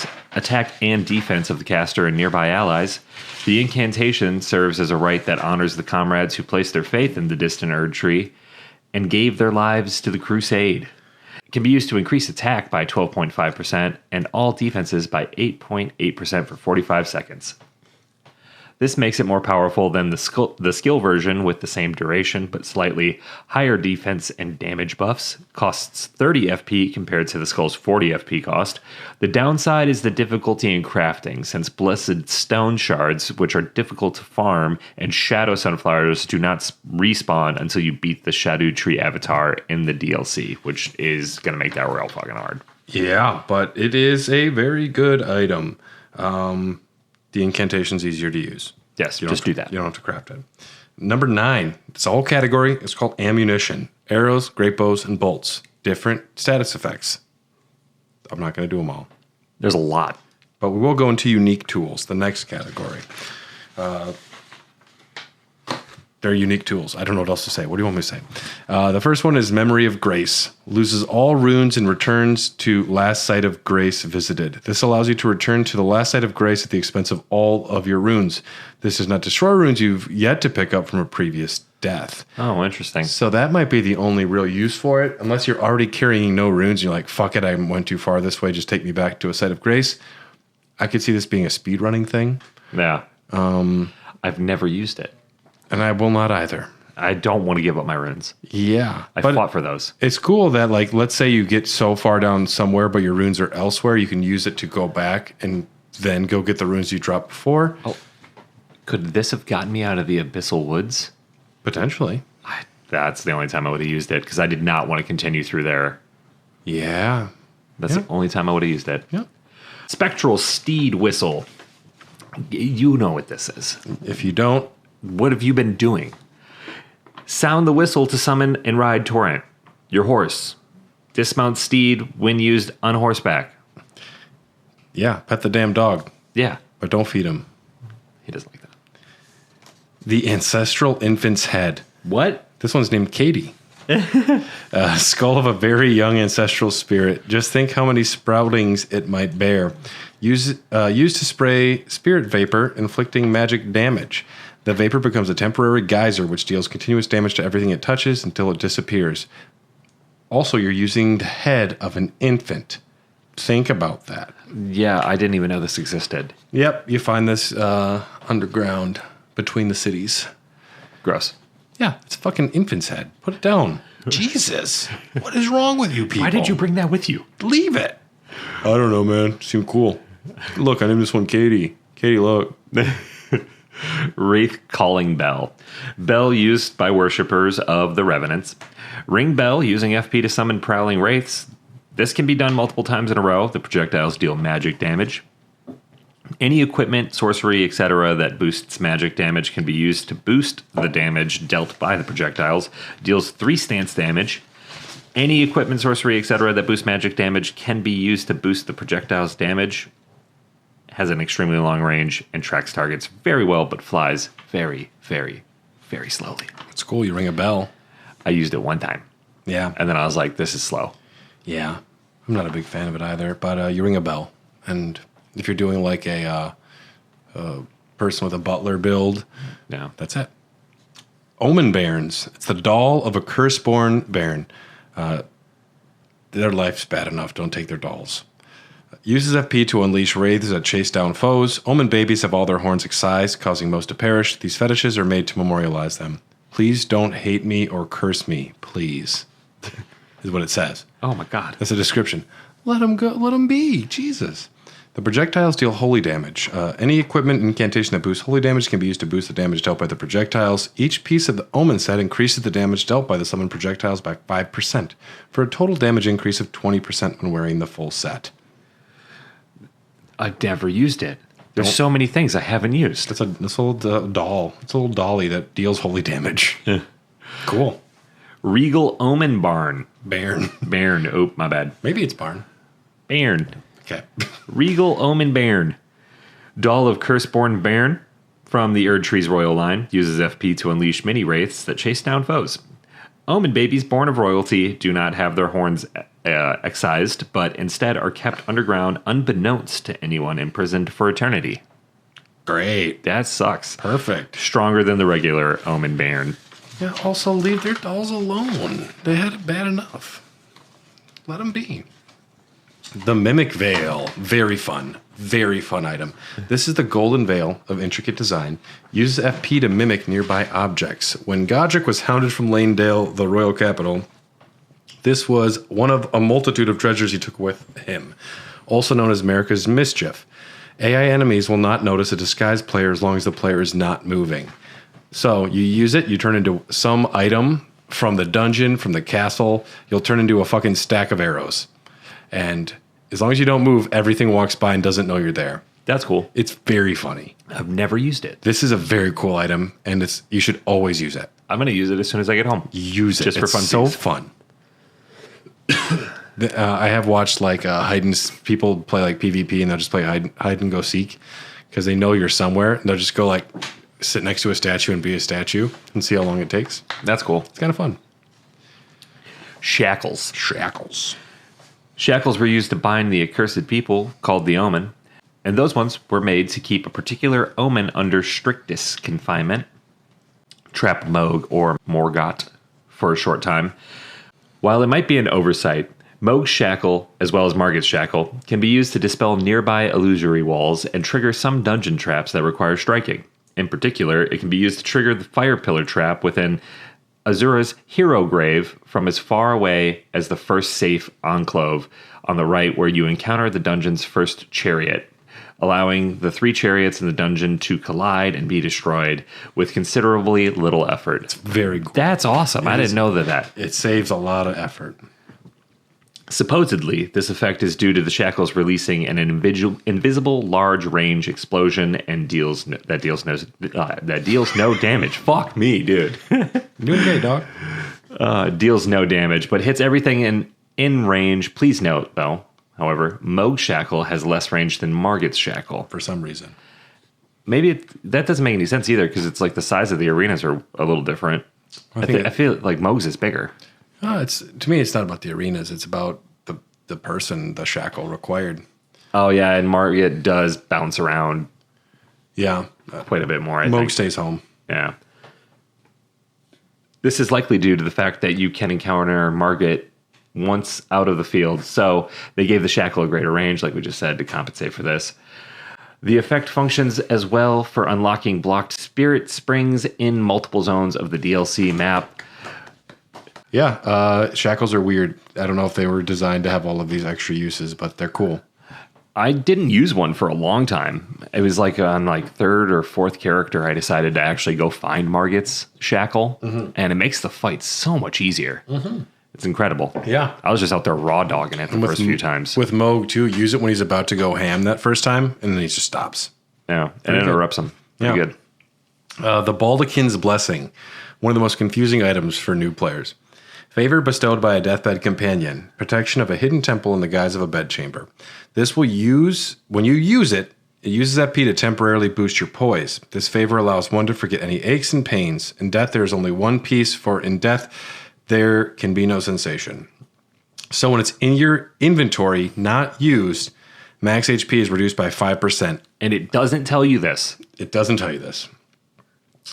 and defense of the caster and nearby allies. The incantation serves as a rite that honors the comrades who placed their faith in the distant Erd tree and gave their lives to the crusade. It can be used to increase attack by 12.5% and all defenses by 8.8% for 45 seconds. This makes it more powerful than the skill version with the same duration, but slightly higher defense and damage buffs. Costs 30 FP compared to the skull's 40 FP cost. The downside is the difficulty in crafting, since Blessed Stone Shards, which are difficult to farm, and Shadow Sunflowers do not respawn until you beat the Shadow Tree avatar in the DLC, which is going to make that real fucking hard. Yeah, but it is a very good item. The incantation's easier to use. Yes, just do that. You don't have to craft it. Number 9, it's a whole category. It's called ammunition. Arrows, great bows, and bolts. Different status effects. I'm not going to do them all. There's a lot. But we will go into unique tools, the next category. They're unique tools. I don't know what else to say. What do you want me to say? The first one is Memory of Grace. Loses all runes and returns to last site of grace visited. This allows you to return to the last site of grace at the expense of all of your runes. This does not destroy runes you've yet to pick up from a previous death. Oh, interesting. So that might be the only real use for it. Unless you're already carrying no runes and you're like, fuck it, I went too far this way. Just take me back to a site of grace. I could see this being a speedrunning thing. Yeah. I've never used it. And I will not either. I don't want to give up my runes. Yeah. I fought for those. It's cool that, like, let's say you get so far down somewhere, but your runes are elsewhere, you can use it to go back and then go get the runes you dropped before. Oh, could this have gotten me out of the Abyssal Woods? Potentially. That's the only time I would have used it, because I did not want to continue through there. Yeah. That's the only time I would have used it. Yeah. Spectral Steed Whistle. You know what this is. If you don't, what have you been doing? Sound the whistle to summon and ride Torrent, your horse. Dismount steed when used on horseback. Yeah, pet the damn dog. Yeah. But don't feed him. He doesn't like that. The Ancestral Infant's Head. What? This one's named Katie. Skull of a very young ancestral spirit. Just think how many sproutings it might bear. Used to spray spirit vapor, inflicting magic damage. The vapor becomes a temporary geyser which deals continuous damage to everything it touches until it disappears. Also, you're using the head of an infant. Think about that. Yeah, I didn't even know this existed. Yep, you find this underground between the cities. Gross. Yeah, it's a fucking infant's head. Put it down. Jesus. What is wrong with you people? Why did you bring that with you? Leave it. I don't know, man. Seemed cool. Look, I named this one Katie. Katie, look. Wraith Calling Bell. Bell used by worshippers of the Revenants. Ring Bell using FP to summon prowling wraiths. This can be done multiple times in a row. The projectiles deal magic damage. Any equipment, sorcery, etc. that boosts magic damage can be used to boost the damage dealt by the projectiles. Deals 3 stance damage. Any equipment, sorcery, etc. that boosts magic damage can be used to boost the projectile's damage. Has an extremely long range and tracks targets very well, but flies very, very, very slowly. It's cool. You ring a bell. I used it one time. Yeah. And then I was like, this is slow. Yeah. I'm not a big fan of it either, but you ring a bell. And if you're doing like a person with a butler build, that's it. Omen Barons. It's the doll of a curse-born baron. Their life's bad enough. Don't take their dolls. Uses FP to unleash wraiths that chase down foes. Omen babies have all their horns excised, causing most to perish. These fetishes are made to memorialize them. Please don't hate me or curse me, please. Is what it says. Oh my God. That's a description. Let them go. Let them be. Jesus. The projectiles deal holy damage. Any equipment incantation that boosts holy damage can be used to boost the damage dealt by the projectiles. Each piece of the Omen set increases the damage dealt by the summoned projectiles by 5%, for a total damage increase of 20% when wearing the full set. I've never used it. There's so many things I haven't used. It's a little doll. It's a little dolly that deals holy damage. Cool. Regal Omen Barn. Bairn. Oh, my bad. Maybe it's barn. Bairn. Okay. Regal Omen Bairn. Doll of Curseborn Bairn from the Erdtree's royal line. Uses FP to unleash mini wraiths that chase down foes. Omen babies born of royalty do not have their horns excised, but instead are kept underground unbeknownst to anyone imprisoned for eternity. Great. That sucks. Perfect. Stronger than the regular Omen Bairn. Yeah, also leave their dolls alone. They had it bad enough. Let them be. The Mimic Veil. Very fun. Very fun item. This is the golden veil of intricate design. Uses FP to mimic nearby objects. When Godric was hounded from Lanedale, the royal capital, this was one of a multitude of treasures he took with him, also known as America's Mischief. AI enemies will not notice a disguised player as long as the player is not moving. So you use it, you turn into some item from the dungeon, from the castle, you'll turn into a fucking stack of arrows. And as long as you don't move, everything walks by and doesn't know you're there. That's cool. It's very funny. I've never used it. This is a very cool item, and you should always use it. I'm going to use it as soon as I get home. Use it. Just for fun. It's so fun. I have watched like people play like PvP, and they'll just play hide and go seek because they know you're somewhere. And they'll just go like sit next to a statue and be a statue and see how long it takes. That's cool. It's kind of fun. Shackles. Shackles were used to bind the accursed people, called the Omen, and those ones were made to keep a particular Omen under strictest confinement, trap Moog or Morgott, for a short time. While it might be an oversight, Moog's Shackle, as well as Margit's Shackle, can be used to dispel nearby illusory walls and trigger some dungeon traps that require striking. In particular, it can be used to trigger the Fire Pillar trap within Azura's Hero Grave from as far away as the first safe enclave on the right, where you encounter the dungeon's first chariot, allowing the 3 chariots in the dungeon to collide and be destroyed with considerably little effort. It's very cool. That's awesome. I didn't know that. It saves a lot of effort. Supposedly, this effect is due to the shackles releasing an invisible large range explosion and deals no damage. Fuck me, dude. Doing great, dog. Deals no damage, but hits everything in range. Please note, though, however, Moog's Shackle has less range than Margit's Shackle. For some reason. Maybe that doesn't make any sense either, because it's like the size of the arenas are a little different. I feel like Moog's is bigger. To me, it's not about the arenas. It's about the person the shackle required. Oh, yeah, and Margit does bounce around. Yeah. Quite a bit more, I Moog think. stays home. Yeah. This is likely due to the fact that you can encounter Margit once out of the field, so they gave the shackle a greater range, like we just said, to compensate for this. The effect functions as well for unlocking blocked spirit springs in multiple zones of the DLC map. Yeah, shackles are weird. I don't know if they were designed to have all of these extra uses, but they're cool. I didn't use one for a long time. It was like on like 3rd or 4th character, I decided to actually go find Margit's shackle, and it makes the fight so much easier. It's incredible. Yeah. I was just out there raw dogging it the first few times. With Moog, too, use it when he's about to go ham that first time, and then he just stops. Yeah, and it interrupts him. Pretty good. The Baldakin's Blessing, one of the most confusing items for new players. Favor bestowed by a deathbed companion. Protection of a hidden temple in the guise of a bedchamber. This will use, when you use it, it uses FP to temporarily boost your poise. This favor allows one to forget any aches and pains. In death, there is only one piece, for in death, there can be no sensation. So when it's in your inventory, not used, max HP is reduced by 5%. And it doesn't tell you this. It doesn't tell you this.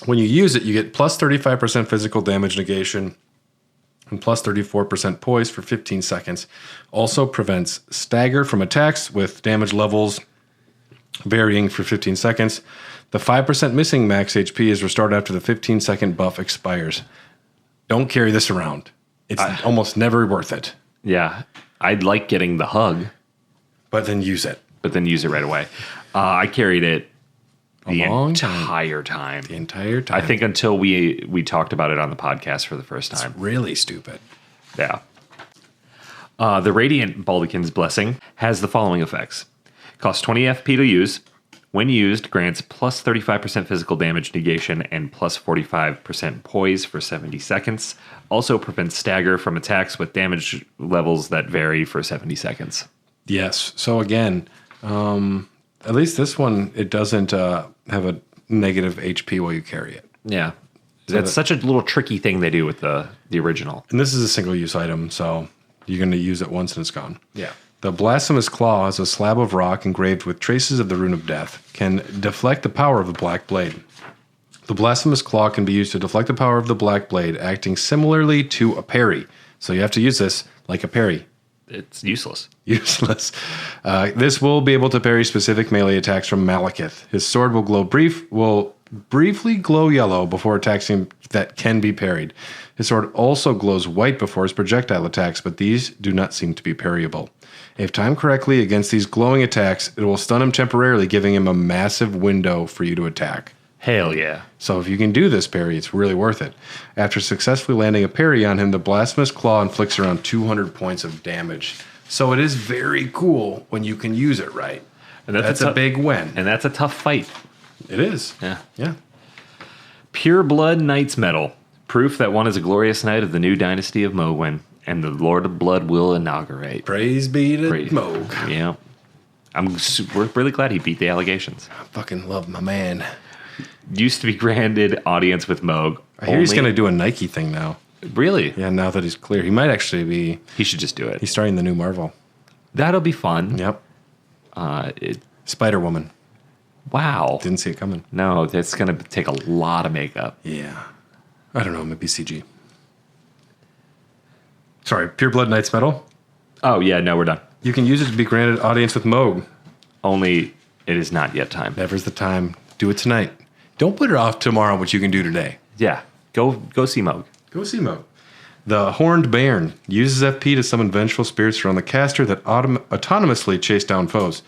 When you use it, you get plus 35% physical damage negation and plus 34% poise for 15 seconds. Also prevents stagger from attacks with damage levels varying for 15 seconds. The 5% missing max HP is restored after the 15-second buff expires. Don't carry this around. It's almost never worth it. Yeah. I'd like getting the hug. But then use it. But then use it right away. I carried it the long entire time. The entire time. I think until we talked about it on the podcast for the first time. It's really stupid. Yeah. The Radiant Baldachin's Blessing has the following effects. Costs 20 FP to use. When used, grants plus 35% physical damage negation and plus 45% poise for 70 seconds. Also prevents stagger from attacks with damage levels that vary for 70 seconds. Yes. So again, at least this one, it doesn't have a negative HP while you carry it. Yeah. That's such a little tricky thing they do with the original. And this is a single-use item, so you're going to use it once and it's gone. Yeah. The Blasphemous Claw is a slab of rock engraved with traces of the Rune of Death. Can deflect the power of the Black Blade. The Blasphemous Claw can be used to deflect the power of the Black Blade, acting similarly to a parry. So you have to use this like a parry. It's useless. Useless. This will be able to parry specific melee attacks from Malekith. His sword will briefly glow yellow before attacks that can be parried. His sword also glows white before his projectile attacks, but these do not seem to be parryable. If timed correctly against these glowing attacks, it will stun him temporarily, giving him a massive window for you to attack. Hell yeah. So if you can do this parry, it's really worth it. After successfully landing a parry on him, the Blasphemous Claw inflicts around 200 points of damage. So it is very cool when you can use it right. And that's a big win. And that's a tough fight. It is. Yeah. Yeah. Pure Blood Knight's Medal. Proof that one is a glorious knight of the new dynasty of Mogwen, and the Lord of Blood will inaugurate. Praise be to Moog. Yeah. We're really glad he beat the allegations. I fucking love my man. Used to be granted audience with Moog. I hear he's going to do a Nike thing now. Really? Yeah, now that he's clear. He might actually be. He should just do it. He's starting the new Marvel. That'll be fun. Yep. Spider-Woman. Spider-Woman. Wow. Didn't see it coming. No, that's going to take a lot of makeup. Yeah. I don't know. Maybe CG. Sorry, Pure Blood Knight's Medal. Oh, yeah. No, we're done. You can use it to be granted audience with Moog. Only it is not yet time. Never's the time. Do it tonight. Don't put it off tomorrow, what you can do today. Yeah. Go see Moog. Go see Moog. The Horned Bairn uses FP to summon vengeful spirits around the caster that autonomously chase down foes.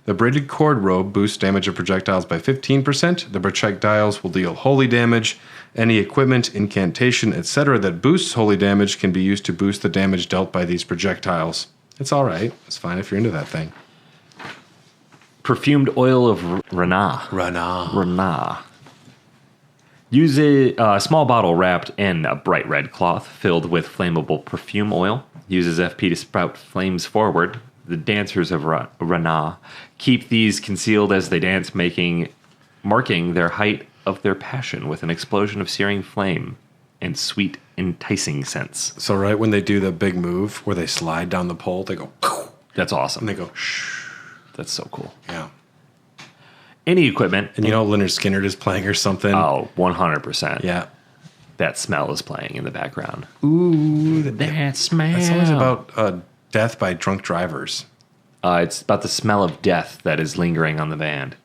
The Braided Cord Robe boosts damage of projectiles by 15%. The projectiles will deal holy damage. Any equipment, incantation, etc. that boosts holy damage can be used to boost the damage dealt by these projectiles. It's all right. It's fine if you're into that thing. Perfumed oil of Rana. Use a small bottle wrapped in a bright red cloth filled with flammable perfume oil. Uses FP to sprout flames forward. The dancers of Rana keep these concealed as they dance, marking their height of their passion with an explosion of searing flame and sweet, enticing scents. So right when they do the big move where they slide down the pole, they go, poof, that's awesome. and they go, shh. That's so cool. Yeah. Any equipment. And you know Leonard Skinner is playing or something? Oh, 100%. Yeah. That smell is playing in the background. Ooh. That smell. That song is about death by drunk drivers. It's about the smell of death that is lingering on the band.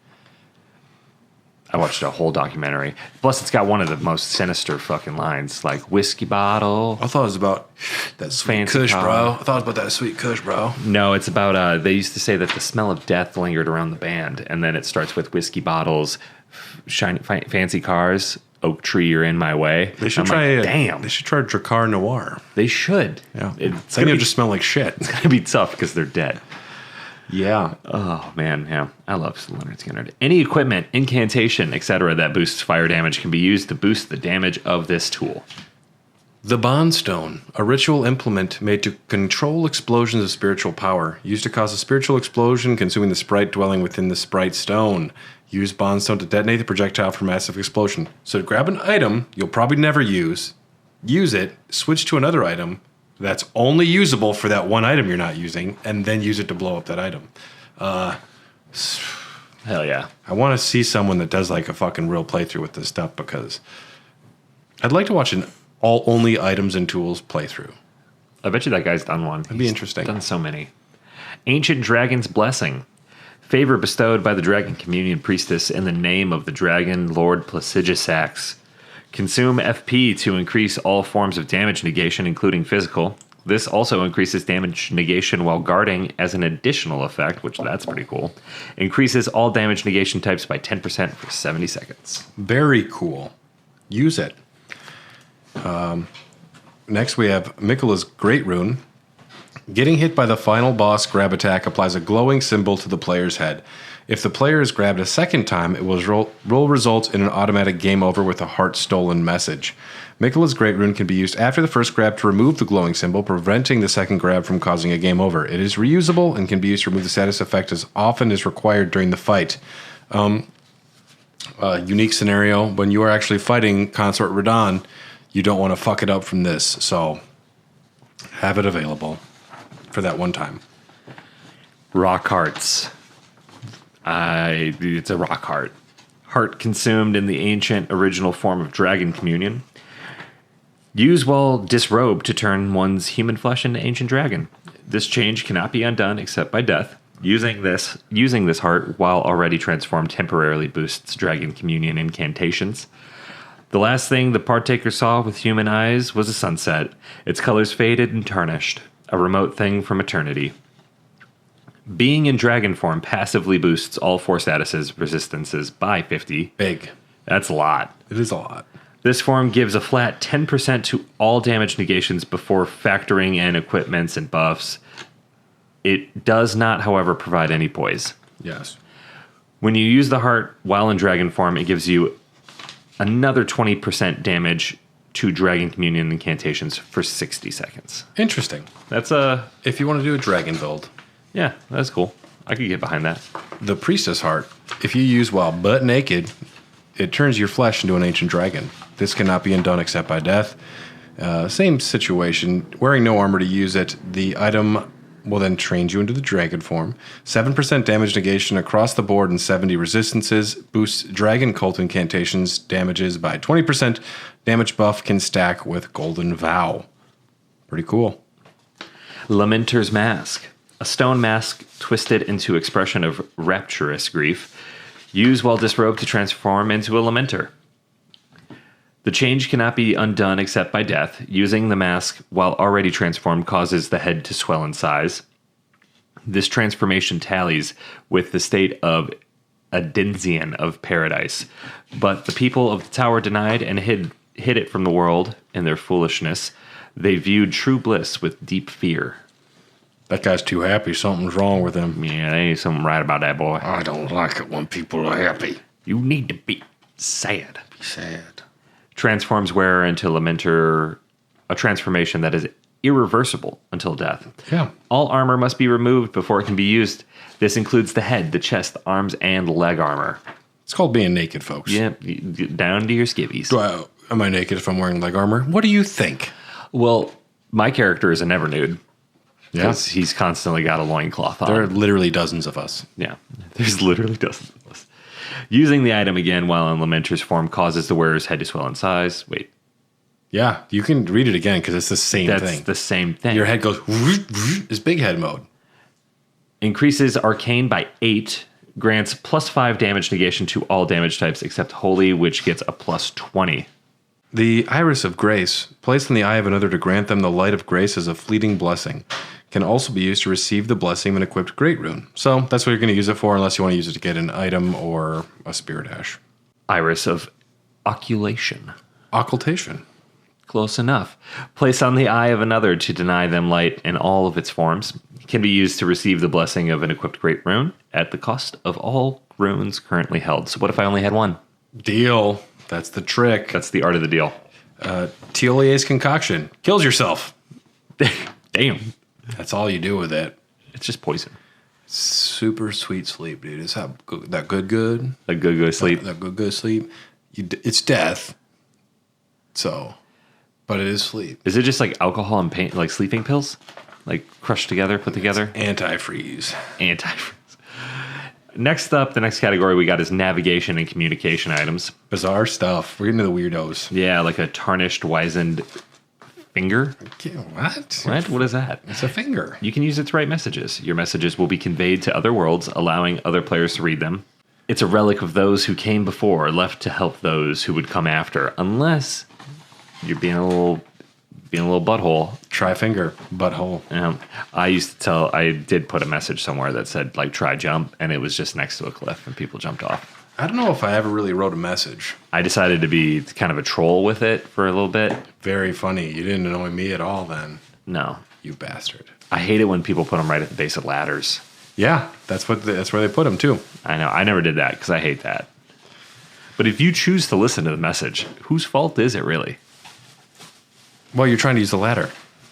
I watched a whole documentary. Plus, it's got one of the most sinister fucking lines, like whiskey bottle. I thought it was about that sweet Fancy kush, car. bro. I thought it was about that sweet kush, bro. No, it's about, they used to say that the smell of death lingered around the band. And then it starts with whiskey bottles, shiny, fancy cars, oak tree, you're in my way. They should damn. They should try Drakkar Noir. They should. Yeah. It's Then going it'll to just smell like shit. it's gonna be tough because they're dead. Yeah. Oh, man, yeah. I love Leonard Skinner. Any equipment, incantation, etc. that boosts fire damage can be used to boost the damage of this tool. The Bond Stone, a ritual implement made to control explosions of spiritual power, used to cause a spiritual explosion, consuming the sprite dwelling within the sprite stone. Use Bond Stone to detonate the projectile for massive explosion. So grab an item you'll probably never use it, switch to another item that's only usable for that one item you're not using, and then use it to blow up that item. Hell yeah. I want to see someone that does like a fucking real playthrough with this stuff, because I'd like to watch an all only items and tools playthrough. I bet you that guy's done one. It'd be interesting. Done so many. Ancient Dragon's Blessing. Favor bestowed by the Dragon Communion Priestess in the name of the Dragon Lord Placidusax. Consume FP to increase all forms of damage negation, including physical. This also increases damage negation while guarding as an additional effect, which that's pretty cool. Increases all damage negation types by 10% for 70 seconds. Very cool. Use it. Next, we have Miquella's Great Rune. Getting hit by the final boss grab attack applies a glowing symbol to the player's head. If the player is grabbed a second time, it will result in an automatic game over with a heart stolen message. Miquella's Great Rune can be used after the first grab to remove the glowing symbol, preventing the second grab from causing a game over. It is reusable and can be used to remove the status effect as often as required during the fight. Unique scenario, when you are actually fighting Consort Radahn, you don't want to fuck it up from this, so have it available for that one time. Rock Hearts. It's a rock heart. Heart consumed in the ancient original form of Dragon Communion. Use while disrobed to turn one's human flesh into ancient dragon. This change cannot be undone except by death. Using this heart while already transformed temporarily boosts Dragon Communion incantations. The last thing the partaker saw with human eyes was a sunset. Its colors faded and tarnished, a remote thing from eternity. Being in dragon form passively boosts all 4 statuses resistances by 50. Big. That's a lot. It is a lot. This form gives a flat 10% to all damage negations before factoring in equipments and buffs. It does not, however, provide any poise. Yes. When you use the heart while in dragon form, it gives you another 20% damage to Dragon Communion incantations for 60 seconds. Interesting. That's If you want to do a dragon build. Yeah, that's cool. I could get behind that. The Priestess Heart, if you use while butt naked, it turns your flesh into an ancient dragon. This cannot be undone except by death. Same situation. Wearing no armor to use it, the item will then change you into the dragon form. 7% damage negation across the board and 70 resistances. Boosts dragon cult incantations damages by 20%. Damage buff can stack with Golden Vow. Pretty cool. Lamenter's Mask. A stone mask twisted into expression of rapturous grief. Use while disrobed to transform into a lamenter. The change cannot be undone except by death. Using the mask while already transformed causes the head to swell in size. This transformation tallies with the state of a Denzian of paradise. But the people of the tower denied and hid it from the world in their foolishness. They viewed true bliss with deep fear. That guy's too happy. Something's wrong with him. Yeah, there ain't something right about that boy. I don't like it when people are happy. You need to be sad. Be sad. Transforms wearer into lamenter, a transformation that is irreversible until death. Yeah. All armor must be removed before it can be used. This includes the head, the chest, the arms, and leg armor. It's called being naked, folks. Yeah, down to your skivvies. Am I naked if I'm wearing leg armor? What do you think? Well, my character is a never nude. Yeah. Because he's constantly got a loincloth on. There are literally dozens of us. Yeah, there's literally dozens of us. Using the item again while in Lamenter's form causes the wearer's head to swell in size. Wait. Yeah, you can read it again because it's the same thing. That's the same thing. Your head goes, it's big head mode. Increases arcane by 8. Grants +5 damage negation to all damage types except holy, which gets a +20. The Iris of Grace, placed in the eye of another to grant them the light of grace as a fleeting blessing, can also be used to receive the blessing of an equipped Great Rune. So that's what you're going to use it for, unless you want to use it to get an item or a Spirit Ash. Iris of Occultation. Occultation. Close enough. Place on the eye of another to deny them light in all of its forms. Can be used to receive the blessing of an equipped Great Rune at the cost of all runes currently held. So what if I only had one? Deal. That's the trick. That's the art of the deal. Tiolier's concoction. Kills yourself. Damn. That's all you do with it. It's just poison. Super sweet sleep, dude. It's that good. A good sleep. That good sleep. It's death. So, but it is sleep. Is it just like alcohol and pain, like sleeping pills? Like crushed together, put together? Antifreeze. Antifreeze. Next up, the next category we got is navigation and communication items. Bizarre stuff. We're into the weirdos. Yeah, like a tarnished, wizened finger. What? What is that? It's a finger. You can use it to write messages. Your messages will be conveyed to other worlds, allowing other players to read them. It's a relic of those who came before, left to help those who would come after, unless you're being a little butthole. Try finger, butthole. I did put a message somewhere that said, like, try jump, and it was just next to a cliff, and people jumped off. I don't know if I ever really wrote a message. I decided to be kind of a troll with it for a little bit. Very funny. You didn't annoy me at all then. No. You bastard. I hate it when people put them right at the base of ladders. Yeah, that's where they put them too. I know. I never did that because I hate that. But if you choose to listen to the message, whose fault is it really? Well, you're trying to use the ladder.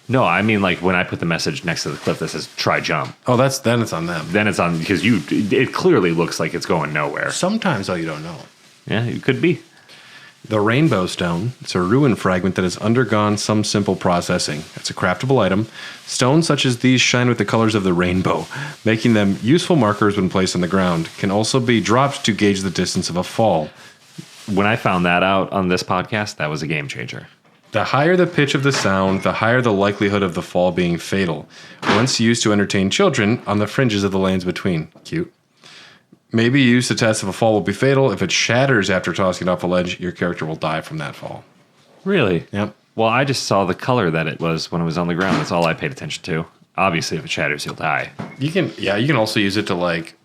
No, I mean like when I put the message next to the cliff that says try jump. Oh, then it's on them. Then it's on because it clearly looks like it's going nowhere. Sometimes, though, you don't know. Yeah, it could be. The Rainbow Stone. It's a ruin fragment that has undergone some simple processing. It's a craftable item. Stones such as these shine with the colors of the rainbow, making them useful markers when placed on the ground. Can also be dropped to gauge the distance of a fall. When I found that out on this podcast, that was a game changer. The higher the pitch of the sound, the higher the likelihood of the fall being fatal. Once used to entertain children on the fringes of the lands between. Cute. May be used to test if a fall will be fatal. If it shatters after tossing it off a ledge, your character will die from that fall. Really? Yep. Well, I just saw the color that it was when it was on the ground. That's all I paid attention to. Obviously, if it shatters, you'll die. You can also use it to like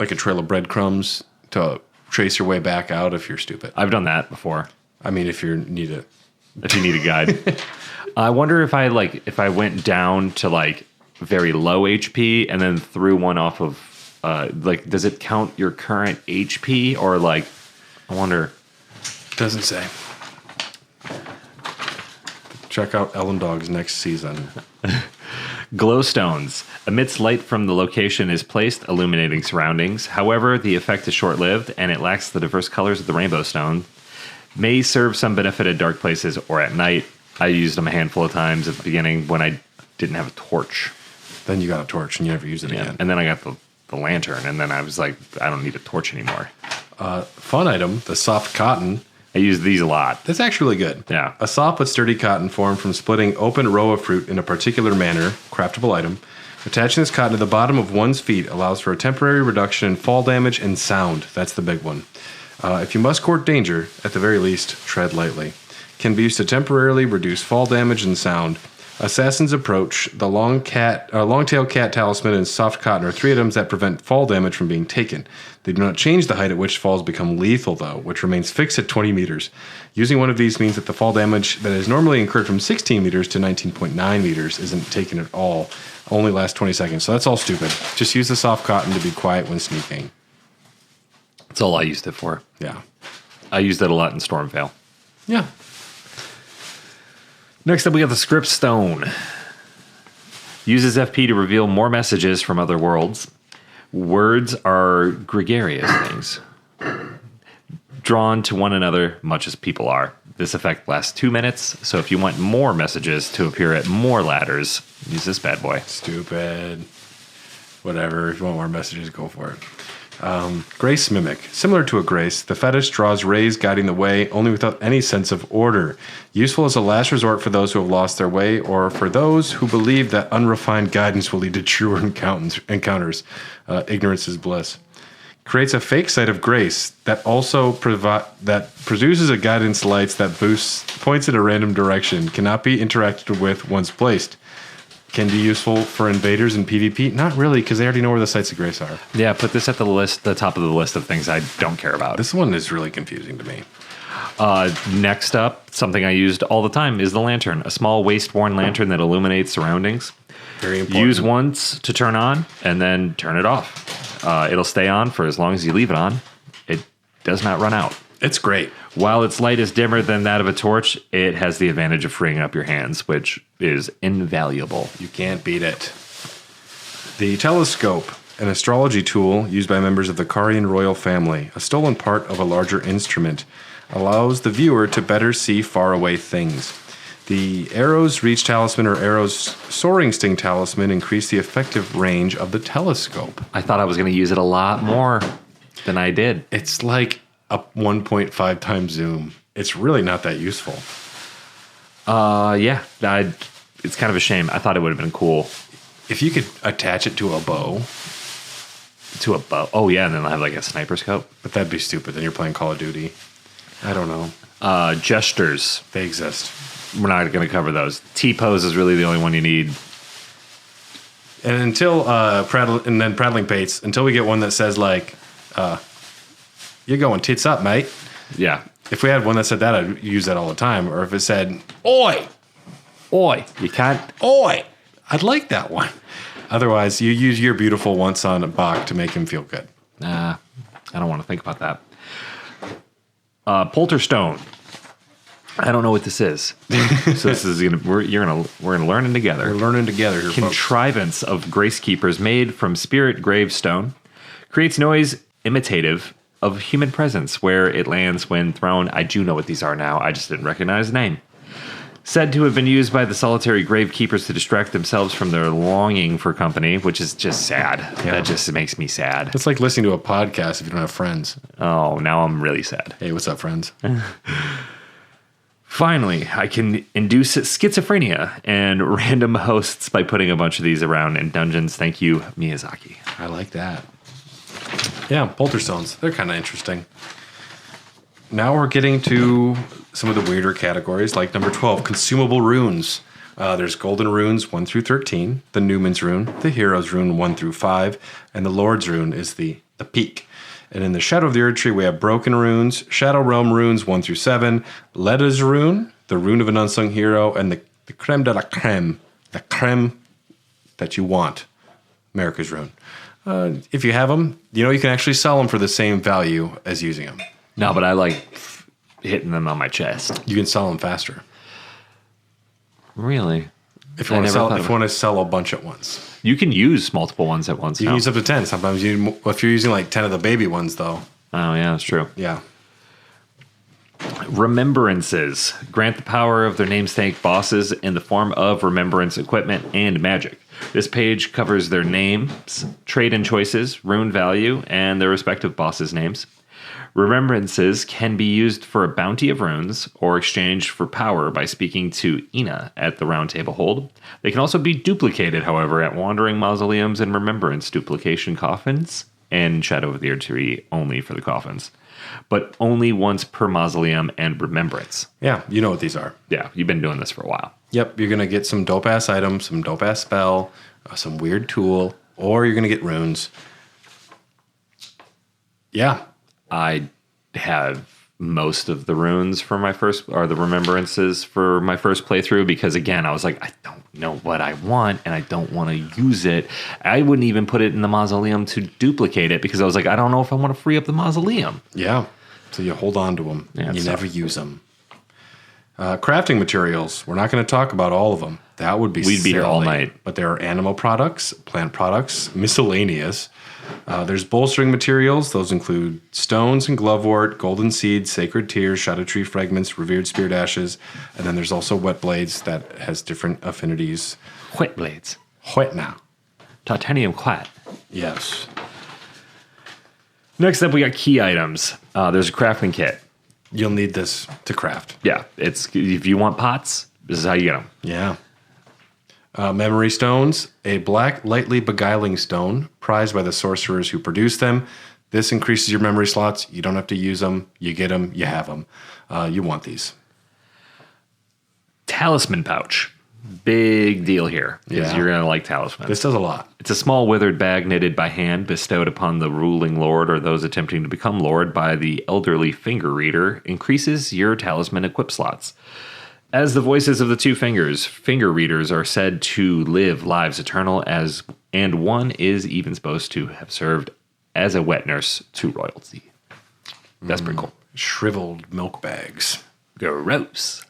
a trail of breadcrumbs to trace your way back out if you're stupid. I've done that before. I mean, if you need a guide. I wonder if I went down to like very low HP and then threw one off of does it count your current HP or like I wonder. Doesn't say. Check out Ellen Dog's next season. Glowstones. Amidst light from the location is placed, illuminating surroundings. However, the effect is short-lived and it lacks the diverse colors of the rainbow stone. May serve some benefit at dark places or at night. I used them a handful of times at the beginning when I didn't have a torch. Then you got a torch and you never used it again. And then I got the lantern, and then I was like, I don't need a torch anymore. Fun item, the soft cotton. I use these a lot. That's actually really good. Yeah. A soft but sturdy cotton formed from splitting open row of fruit in a particular manner, craftable item. Attaching this cotton to the bottom of one's feet allows for a temporary reduction in fall damage and sound. That's the big one. If you must court danger, at the very least, tread lightly. Can be used to temporarily reduce fall damage and sound. Assassin's Approach, the long-tail cat talisman, and soft cotton are three items that prevent fall damage from being taken. They do not change the height at which falls become lethal, though, which remains fixed at 20 meters. Using one of these means that the fall damage that is normally incurred from 16 meters to 19.9 meters isn't taken at all. Only lasts 20 seconds, so that's all stupid. Just use the soft cotton to be quiet when sneaking. That's all I used it for. Yeah. I used it a lot in Stormvale. Yeah. Next up, we got the Script Stone. Uses FP to reveal more messages from other worlds. Words are gregarious things, drawn to one another much as people are. This effect lasts 2 minutes, so if you want more messages to appear at more ladders, use this bad boy. Stupid. Whatever. If you want more messages, go for it. Grace Mimic. Similar to a grace, the fetish draws rays guiding the way, only without any sense of order. Useful as a last resort for those who have lost their way, or for those who believe that unrefined guidance will lead to truer encounters. Ignorance is bliss. Creates a fake sight of grace that also produces a guidance lights that points in a random direction. Cannot be interacted with once placed. Can be useful for invaders in PvP? Not really, because they already know where the sites of grace are. Yeah, put this at the top of the list of things I don't care about. This one is really confusing to me. Next up, something I used all the time is the lantern. A small waste-worn lantern that illuminates surroundings. Very important. Use once to turn on, and then turn it off. It'll stay on for as long as you leave it on. It does not run out. It's great. While its light is dimmer than that of a torch, it has the advantage of freeing up your hands, which is invaluable. You can't beat it. The telescope, an astrology tool used by members of the Carian royal family, a stolen part of a larger instrument, allows the viewer to better see faraway things. The Arrow's Reach Talisman or Arrow's Soaring Sting Talisman increase the effective range of the telescope. I thought I was going to use it a lot more than I did. It's like a 1.5 times zoom. It's really not that useful. Yeah. It's kind of a shame. I thought it would have been cool. If you could attach it to a bow. To a bow. Oh, yeah, and then I'll have like a sniper scope. But that'd be stupid. Then you're playing Call of Duty. I don't know. Gestures. They exist. We're not going to cover those. T-pose is really the only one you need. And until Prattling Pates, until we get one that says like, you're going tits up, mate. Yeah. If we had one that said that, I'd use that all the time. Or if it said, oi, Oi. You can't. oi, I'd like that one. Otherwise, you use your beautiful once on Bach to make him feel good. I don't want to think about that. Polterstone. I don't know what this is. So this is we're gonna learn it together. We're learning together here, folks. Contrivance of grace keepers made from spirit gravestone creates noise imitative of human presence where it lands when thrown. I do know what these are now. I just didn't recognize the name. Said to have been used by the solitary grave keepers to distract themselves from their longing for company, which is just sad. Yeah. That just makes me sad. It's like listening to a podcast if you don't have friends. Oh, now I'm really sad. Hey, what's up, friends? Finally, I can induce schizophrenia and random hosts by putting a bunch of these around in dungeons. Thank you, Miyazaki. I like that. Yeah, Polterstones. They're kind of interesting. Now we're getting to some of the weirder categories, like number 12, consumable runes. There's golden runes 1 through 13, the Newman's rune, the hero's rune 1 through 5, and the Lord's rune is the peak. And in the Shadow of the Erd Tree, we have broken runes, Shadow Realm runes 1 through 7, Leda's rune, the rune of an unsung hero, and the creme de la creme, the creme that you want, America's rune. If you have them, you can actually sell them for the same value as using them. No, but I like hitting them on my chest. You can sell them faster. Really? If you want to sell a bunch at once. You can use multiple ones at once. You can use up to 10. Sometimes if you're using like 10 of the baby ones, though. Oh, yeah, that's true. Yeah. Remembrances grant the power of their namesake bosses in the form of remembrance equipment and magic. This page covers their names, trade-in choices, rune value, and their respective bosses' names. Remembrances can be used for a bounty of runes or exchanged for power by speaking to Ina at the Round Table Hold. They can also be duplicated, however, at wandering mausoleums and remembrance duplication coffins, and Shadow of the Erd Tree only for the coffins, but only once per mausoleum and remembrance. Yeah, you know what these are. Yeah, you've been doing this for a while. Yep, you're going to get some dope-ass item, some dope-ass spell, some weird tool, or you're going to get runes. Yeah. I have most of the runes for my first, or the remembrances for my first playthrough, because again, I was like, I don't know what I want and I don't want to use it. I wouldn't even put it in the mausoleum to duplicate it because I was like, I don't know if I want to free up the mausoleum. Yeah. So you hold on to them. Yeah, you never use them. Crafting materials. We're not going to talk about all of them. That would be We'd be here all silly. night. But there are animal products, plant products, miscellaneous. There's bolstering materials. Those include stones and glovewort, golden seeds, sacred tears, shadow tree fragments, revered spirit ashes. And then there's also wet blades that has different affinities. Wet blades. Wet now. Titanium quat. Yes. Next up, we got key items. There's a crafting kit. You'll need this to craft. Yeah, it's if you want pots, this is how you get them. Yeah. Memory stones, a black, lightly beguiling stone, prized by the sorcerers who produce them. This increases your memory slots. You don't have to use them. You get them. You have them. You want these. Talisman pouch. Big deal here, because Yeah. you're going to like talismans. This does a lot. It's a small withered bag knitted by hand, bestowed upon the ruling lord or those attempting to become lord by the elderly finger reader, increases your talisman equip slots. As the voices of the two fingers, finger readers are said to live lives eternal, and one is even supposed to have served as a wet nurse to royalty. That's pretty cool. shriveled milk bags. Gross.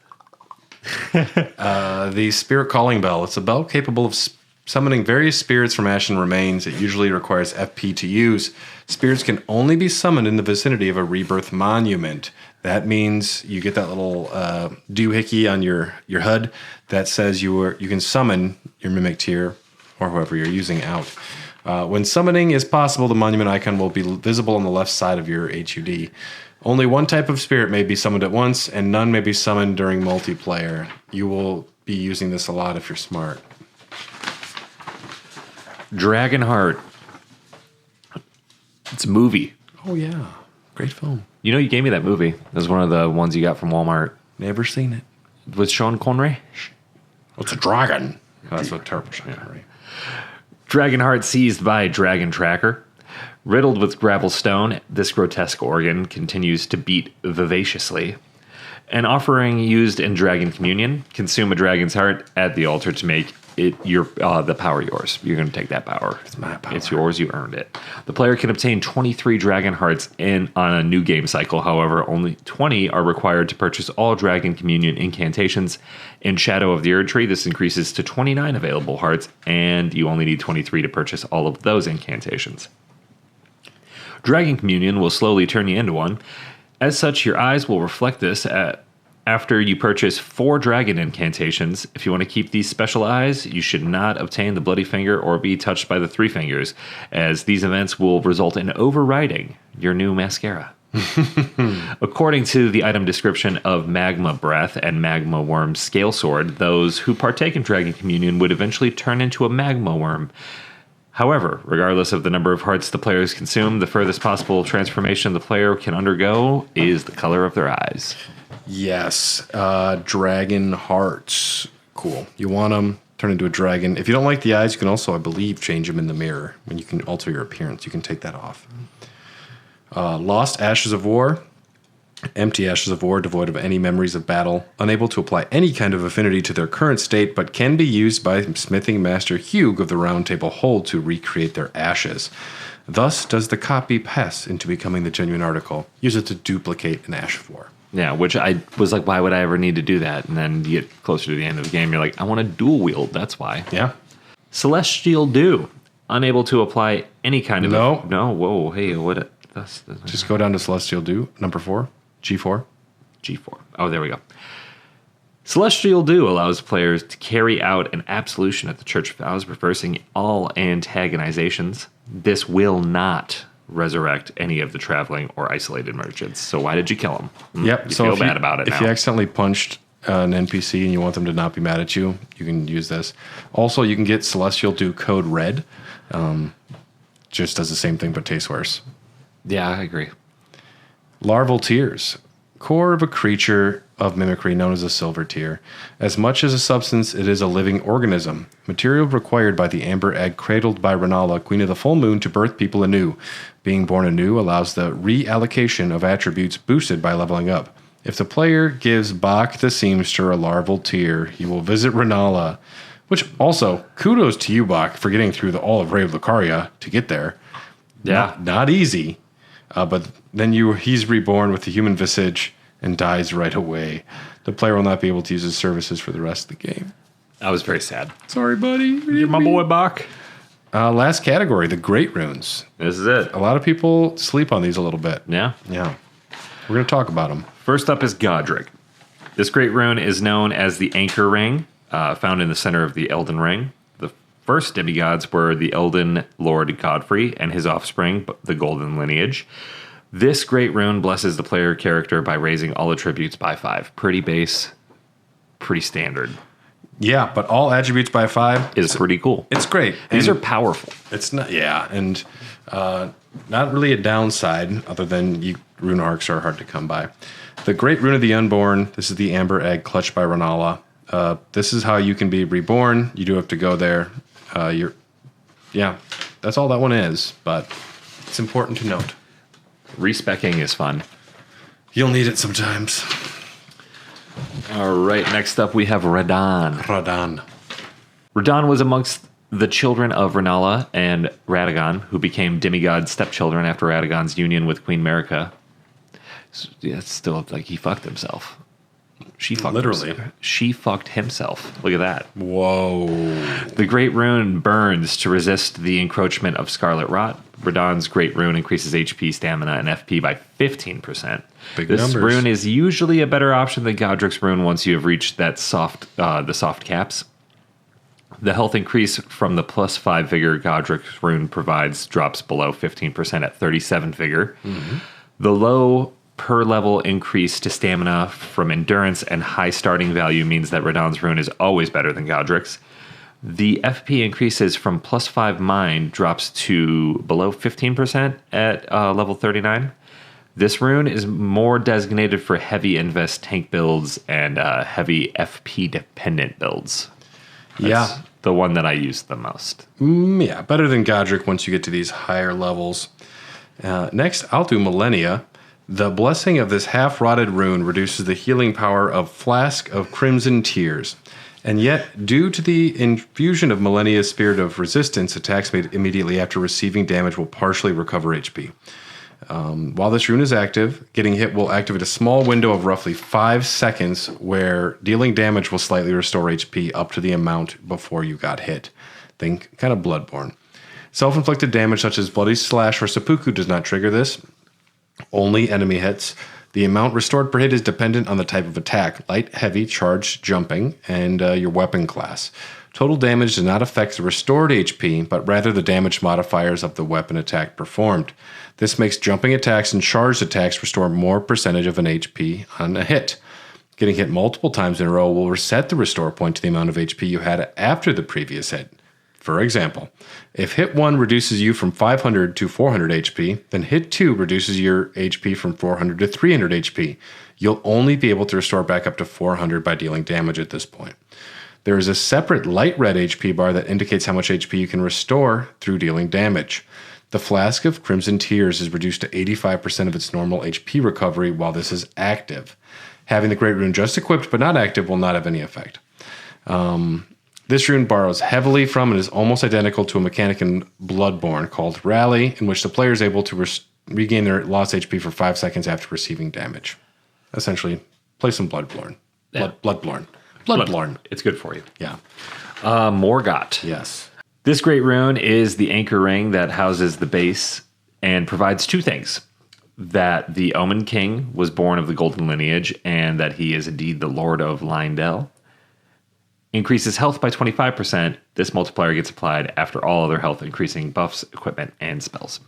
The Spirit Calling Bell. It's a bell capable of summoning various spirits from ashen remains. It usually requires FP to use. Spirits can only be summoned in the vicinity of a rebirth monument. That means you get that little doohickey on your HUD that says you can summon your Mimic Tier or whoever you're using out. When summoning is possible, the monument icon will be visible on the left side of your HUD. Only one type of spirit may be summoned at once, and none may be summoned during multiplayer. You will be using this a lot if you're smart. Dragonheart. It's a movie. Oh, yeah. Great film. You know, you gave me that movie. It was one of the ones you got from Walmart. Never seen it. With Sean Connery. It's a dragon. Oh, that's what terrible Sean Connery. Dragonheart seized by Dragon Tracker. Riddled with gravel stone, this grotesque organ continues to beat vivaciously. An offering used in Dragon Communion. Consume a dragon's heart at the altar to make it the power yours. You're going to take that power. It's my power. It's yours. You earned it. The player can obtain 23 dragon hearts on a new game cycle. However, only 20 are required to purchase all Dragon Communion incantations. In Shadow of the Erdtree, this increases to 29 available hearts, and you only need 23 to purchase all of those incantations. Dragon Communion will slowly turn you into one. As such, your eyes will reflect this after you purchase 4 dragon incantations. If you want to keep these special eyes, you should not obtain the Bloody Finger or be touched by the Three Fingers, as these events will result in overriding your new mascara. According to the item description of Magma Breath and Magma Worm Scale Sword, those who partake in Dragon Communion would eventually turn into a Magma Worm. However, regardless of the number of hearts the players consume, the furthest possible transformation the player can undergo is the color of their eyes. Yes, dragon hearts. Cool. You want them, turn into a dragon. If you don't like the eyes, you can also, I believe, change them in the mirror. When you can alter your appearance, you can take that off. Lost Ashes of War. Empty Ashes of War, devoid of any memories of battle, unable to apply any kind of affinity to their current state, but can be used by smithing master Hugh of the Round Table Hold to recreate their ashes. Thus does the copy pass into becoming the genuine article. Use it to duplicate an Ash of War. Yeah, which I was like, why would I ever need to do that? And then you get closer to the end of the game, you're like, I want to dual wield, that's why. Yeah. Celestial Dew, unable to apply any kind of... No, whoa, hey, what... Just go down to Celestial Dew, number 4. G4. G4. Oh, there we go. Celestial Dew allows players to carry out an absolution at the Church of Vows, reversing all antagonizations. This will not resurrect any of the traveling or isolated merchants. So why did you kill them? Yep. You so feel bad about it if now. you accidentally punched an NPC and you want them to not be mad at you, you can use this. Also, you can get Celestial Dew Code Red. Just does the same thing but tastes worse. Yeah, I agree. Larval Tears. Core of a creature of mimicry known as a silver tear. As much as a substance, it is a living organism. Material required by the amber egg cradled by Renala, Queen of the Full Moon, to birth people anew. Being born anew allows the reallocation of attributes boosted by leveling up. If the player gives Bach the Seamster a larval tear, he will visit Renala. Which also, kudos to you, Bach, for getting through all of Rave Lucaria to get there. Yeah. Not easy. But then he's reborn with the human visage and dies right away. The player will not be able to use his services for the rest of the game. I was very sad. Sorry, buddy. You're my boy, Bach. Last category, the Great Runes. This is it. A lot of people sleep on these a little bit. Yeah. Yeah. We're going to talk about them. First up is Godric. This great rune is known as the Anchor Ring, found in the center of the Elden Ring. The first demigods were the Elden Lord Godfrey and his offspring, the Golden Lineage. This great rune blesses the player character by raising all attributes by 5. Pretty base, pretty standard. Yeah, but all attributes by 5 is pretty cool. It's great. These are powerful. It's not, yeah, and not really a downside other than rune arcs are hard to come by. The Great Rune of the Unborn. This is the Amber Egg clutched by Renala. This is how you can be reborn. You do have to go there. That's all that one is, but it's important to note. Respecking is fun. You'll need it sometimes. All right, next up we have Radahn. Radahn was amongst the children of Renala and Radagon, who became demigod stepchildren after Radagon's union with Queen Marika. Yeah, it's still like he fucked himself. She fucked Literally. She fucked himself. Look at that. Whoa. The Great Rune burns to resist the encroachment of Scarlet Rot. Radon's Great Rune increases HP, stamina, and FP by 15%. This numbers. rune is usually a better option than Godric's Rune once you have reached that the soft caps. The health increase from the +5 vigor Godric's Rune provides drops below 15% at 37 vigor. Mm-hmm. The low per level increase to stamina from endurance and high starting value means that Radon's Rune is always better than Godric's. The FP increases from +5 mind drops to below 15% at level 39. This rune is more designated for heavy invest tank builds and heavy FP dependent builds. That's the one that I use the most. Yeah, better than Godric once you get to these higher levels. Next, I'll do Millennia. The blessing of this half-rotted rune reduces the healing power of Flask of Crimson Tears. And yet, due to the infusion of Millennia's Spirit of Resistance, attacks made immediately after receiving damage will partially recover HP. While this rune is active, getting hit will activate a small window of roughly 5 seconds where dealing damage will slightly restore HP up to the amount before you got hit. Think kind of Bloodborne. Self-inflicted damage such as Bloody Slash or Seppuku does not trigger this. Only enemy hits. The amount restored per hit is dependent on the type of attack, light, heavy, charged, jumping, and your weapon class. Total damage does not affect the restored HP, but rather the damage modifiers of the weapon attack performed. This makes jumping attacks and charged attacks restore more percentage of an HP on a hit. Getting hit multiple times in a row will reset the restore point to the amount of HP you had after the previous hit. For example, if hit 1 reduces you from 500 to 400 HP, then hit 2 reduces your HP from 400 to 300 HP. You'll only be able to restore back up to 400 by dealing damage at this point. There is a separate light red HP bar that indicates how much HP you can restore through dealing damage. The Flask of Crimson Tears is reduced to 85% of its normal HP recovery while this is active. Having the Great Rune just equipped but not active will not have any effect. This rune borrows heavily from and is almost identical to a mechanic in Bloodborne called Rally, in which the player is able to regain their lost HP for 5 seconds after receiving damage. Essentially, play some Bloodborne. Yeah. Bloodborne. It's good for you. Yeah. Morgott. Yes. This great rune is the anchor ring that houses the base and provides 2 things. That the Omen King was born of the Golden Lineage and that he is indeed the Lord of Lindell. Increases health by 25%. This multiplier gets applied after all other health increasing buffs, equipment, and spells.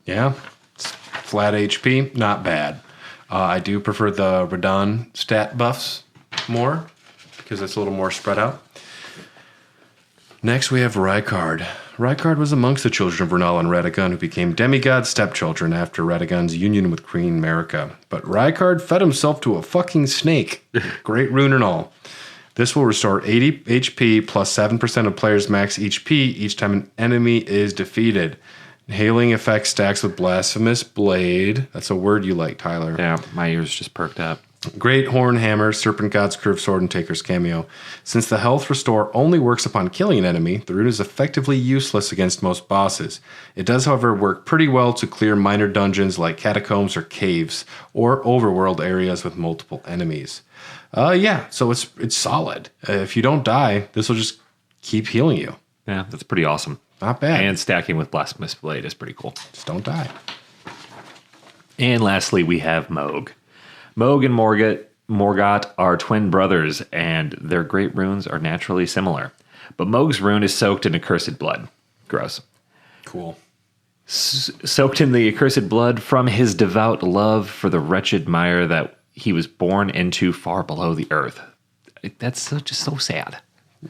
Yeah. It's flat HP, not bad. I do prefer the Radon stat buffs more because it's a little more spread out. Next, we have Rykard. Rykard was amongst the children of Renal and Radagon who became demigod stepchildren after Radagon's union with Queen Marika. But Rykard fed himself to a fucking snake. Great rune and all. This will restore 80 HP plus 7% of players' max HP each time an enemy is defeated. Hailing effect stacks with Blasphemous Blade. That's a word you like, Tyler. Yeah, my ears just perked up. Great Horn Hammer, Serpent God's Curved Sword, and Taker's Cameo. Since the health restore only works upon killing an enemy, the rune is effectively useless against most bosses. It does, however, work pretty well to clear minor dungeons like catacombs or caves, or overworld areas with multiple enemies. So it's solid. If you don't die, this will just keep healing you. Yeah, that's pretty awesome. Not bad. And stacking with Blasphemous Blade is pretty cool. Just don't die. And lastly, we have Moog. Moog and Morgott are twin brothers, and their great runes are naturally similar. But Moog's rune is soaked in accursed blood. Gross. Cool. Soaked in the accursed blood from his devout love for the wretched mire that he was born into far below the earth. That's just so sad.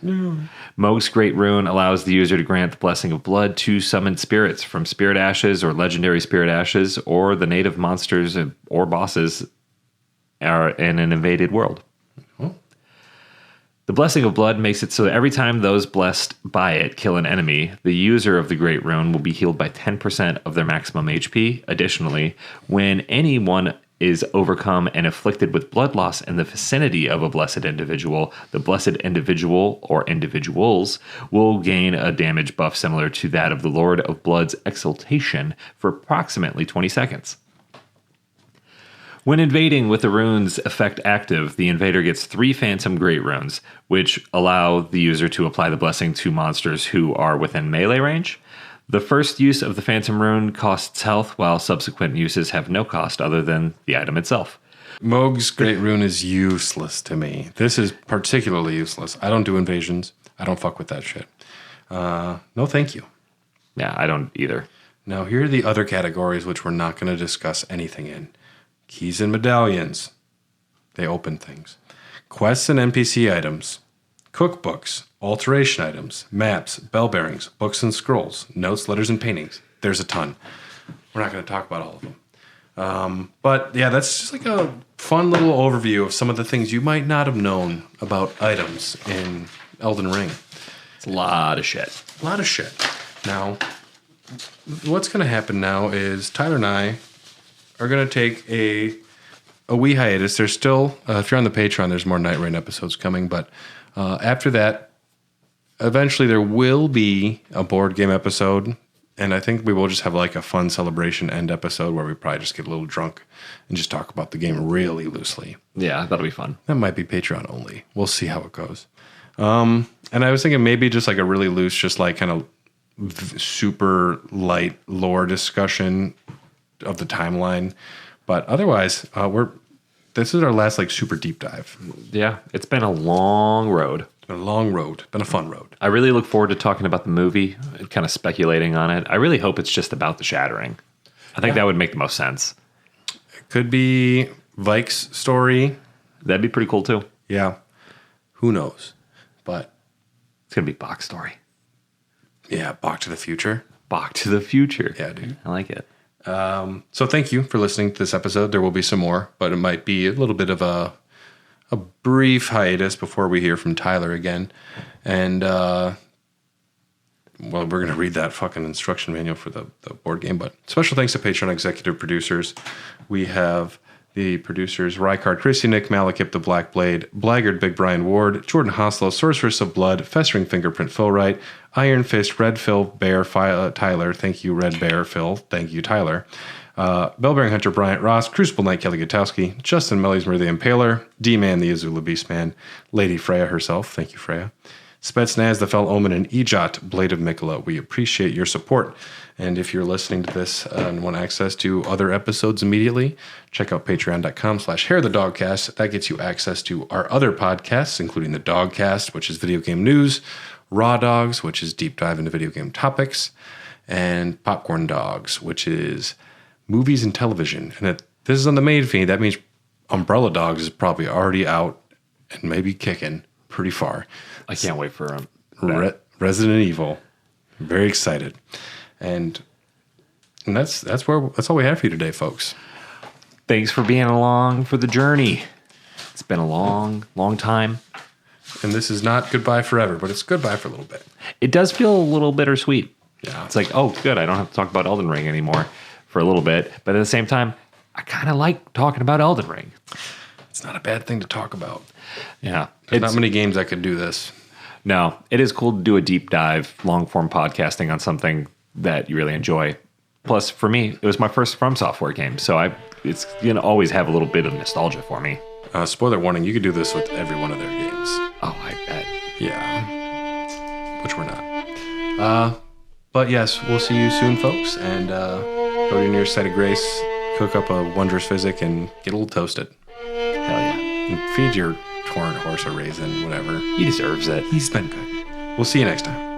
Moog's great rune allows the user to grant the blessing of blood to summoned spirits from spirit ashes or legendary spirit ashes or the native monsters or bosses are in an invaded world. Oh. The blessing of blood makes it so that every time those blessed by it kill an enemy, the user of the great rune will be healed by 10% of their maximum HP. Additionally, when anyone is overcome and afflicted with blood loss in the vicinity of a blessed individual, the blessed individual or individuals will gain a damage buff similar to that of the Lord of Blood's exaltation for approximately 20 seconds. When invading with the rune's effect active, the invader gets 3 Phantom Great Runes, which allow the user to apply the blessing to monsters who are within melee range. The first use of the Phantom Rune costs health, while subsequent uses have no cost other than the item itself. Moog's Great Rune is useless to me. This is particularly useless. I don't do invasions. I don't fuck with that shit. No, thank you. Yeah, I don't either. Now, here are the other categories which we're not going to discuss anything in. Keys and medallions. They open things. Quests and NPC items. Cookbooks. Alteration items. Maps. Bell bearings. Books and scrolls. Notes, letters, and paintings. There's a ton. We're not going to talk about all of them. But yeah, that's just like a fun little overview of some of the things you might not have known about items in Elden Ring. It's a lot of shit. A lot of shit. Now, what's going to happen now is Tyler and I are going to take a wee hiatus. There's still, if you're on the Patreon, there's more Night Rain episodes coming. But after that, eventually there will be a board game episode. And I think we will just have like a fun celebration end episode where we probably just get a little drunk and just talk about the game really loosely. Yeah, that'll be fun. That might be Patreon only. We'll see how it goes. And I was thinking maybe just like a really loose, just like kind of super light lore discussion of the timeline. But otherwise, this is our last like super deep dive. Yeah, it's been a long road. It's been a long road. Been a fun road. I really look forward to talking about the movie and kind of speculating on it. I really hope it's just about the shattering. I think that would make the most sense. It could be Vike's story. That'd be pretty cool too. Yeah. Who knows? But it's going to be Bach's story. Yeah, Bach to the future. Bach to the future. Yeah, dude. I like it. So thank you for listening to this episode. There will be some more, but it might be a little bit of a brief hiatus before we hear from Tyler again. And, well, we're going to read that fucking instruction manual for the board game. But special thanks to Patreon executive producers. We have the producers Rykard Christy, Nick Malakip, The Black Blade, Blaggard Big Brian Ward, Jordan Hoslow, Sorceress of Blood, Festering Fingerprint Phil Wright, Iron Fist, Red Phil, Bear, Tyler. Thank you, Red Bear, Phil. Thank you, Tyler. Bellbearing Hunter, Bryant Ross, Crucible Knight, Kelly Gutowski, Justin Melliesmer, the Impaler, D-Man, the Azula Beastman, Lady Freya herself. Thank you, Freya. Spetsnaz, the Fell Omen, and Ejot, Blade of Mikola. We appreciate your support. And if you're listening to this and want access to other episodes immediately, check out patreon.com/hairthedogcast. That gets you access to our other podcasts, including the Dogcast, which is video game news, Raw Dogs, which is deep dive into video game topics, and Popcorn Dogs, which is movies and television. And this is on the main feed. That means Umbrella Dogs is probably already out and maybe kicking pretty far. I can't wait for Resident Evil. I'm very excited. And that's all we have for you today, folks. Thanks for being along for the journey. It's been a long, long time. And this is not goodbye forever, but it's goodbye for a little bit. It does feel a little bittersweet. Yeah. It's like, oh, good, I don't have to talk about Elden Ring anymore for a little bit. But at the same time, I kind of like talking about Elden Ring. It's not a bad thing to talk about. Yeah. There's not many games that could do this. No, it is cool to do a deep dive, long form podcasting on something that you really enjoy. Plus, for me, it was my first From Software game, so it's going to always have a little bit of nostalgia for me. Spoiler warning, you could do this with every one of their games. Oh, I bet. Yeah. Which we're not. But yes, we'll see you soon, folks. And go to your nearest site of grace, cook up a wondrous physic, and get a little toasted. Hell yeah. And feed your torrent horse a raisin, whatever. He deserves it. He's been good. We'll see you next time.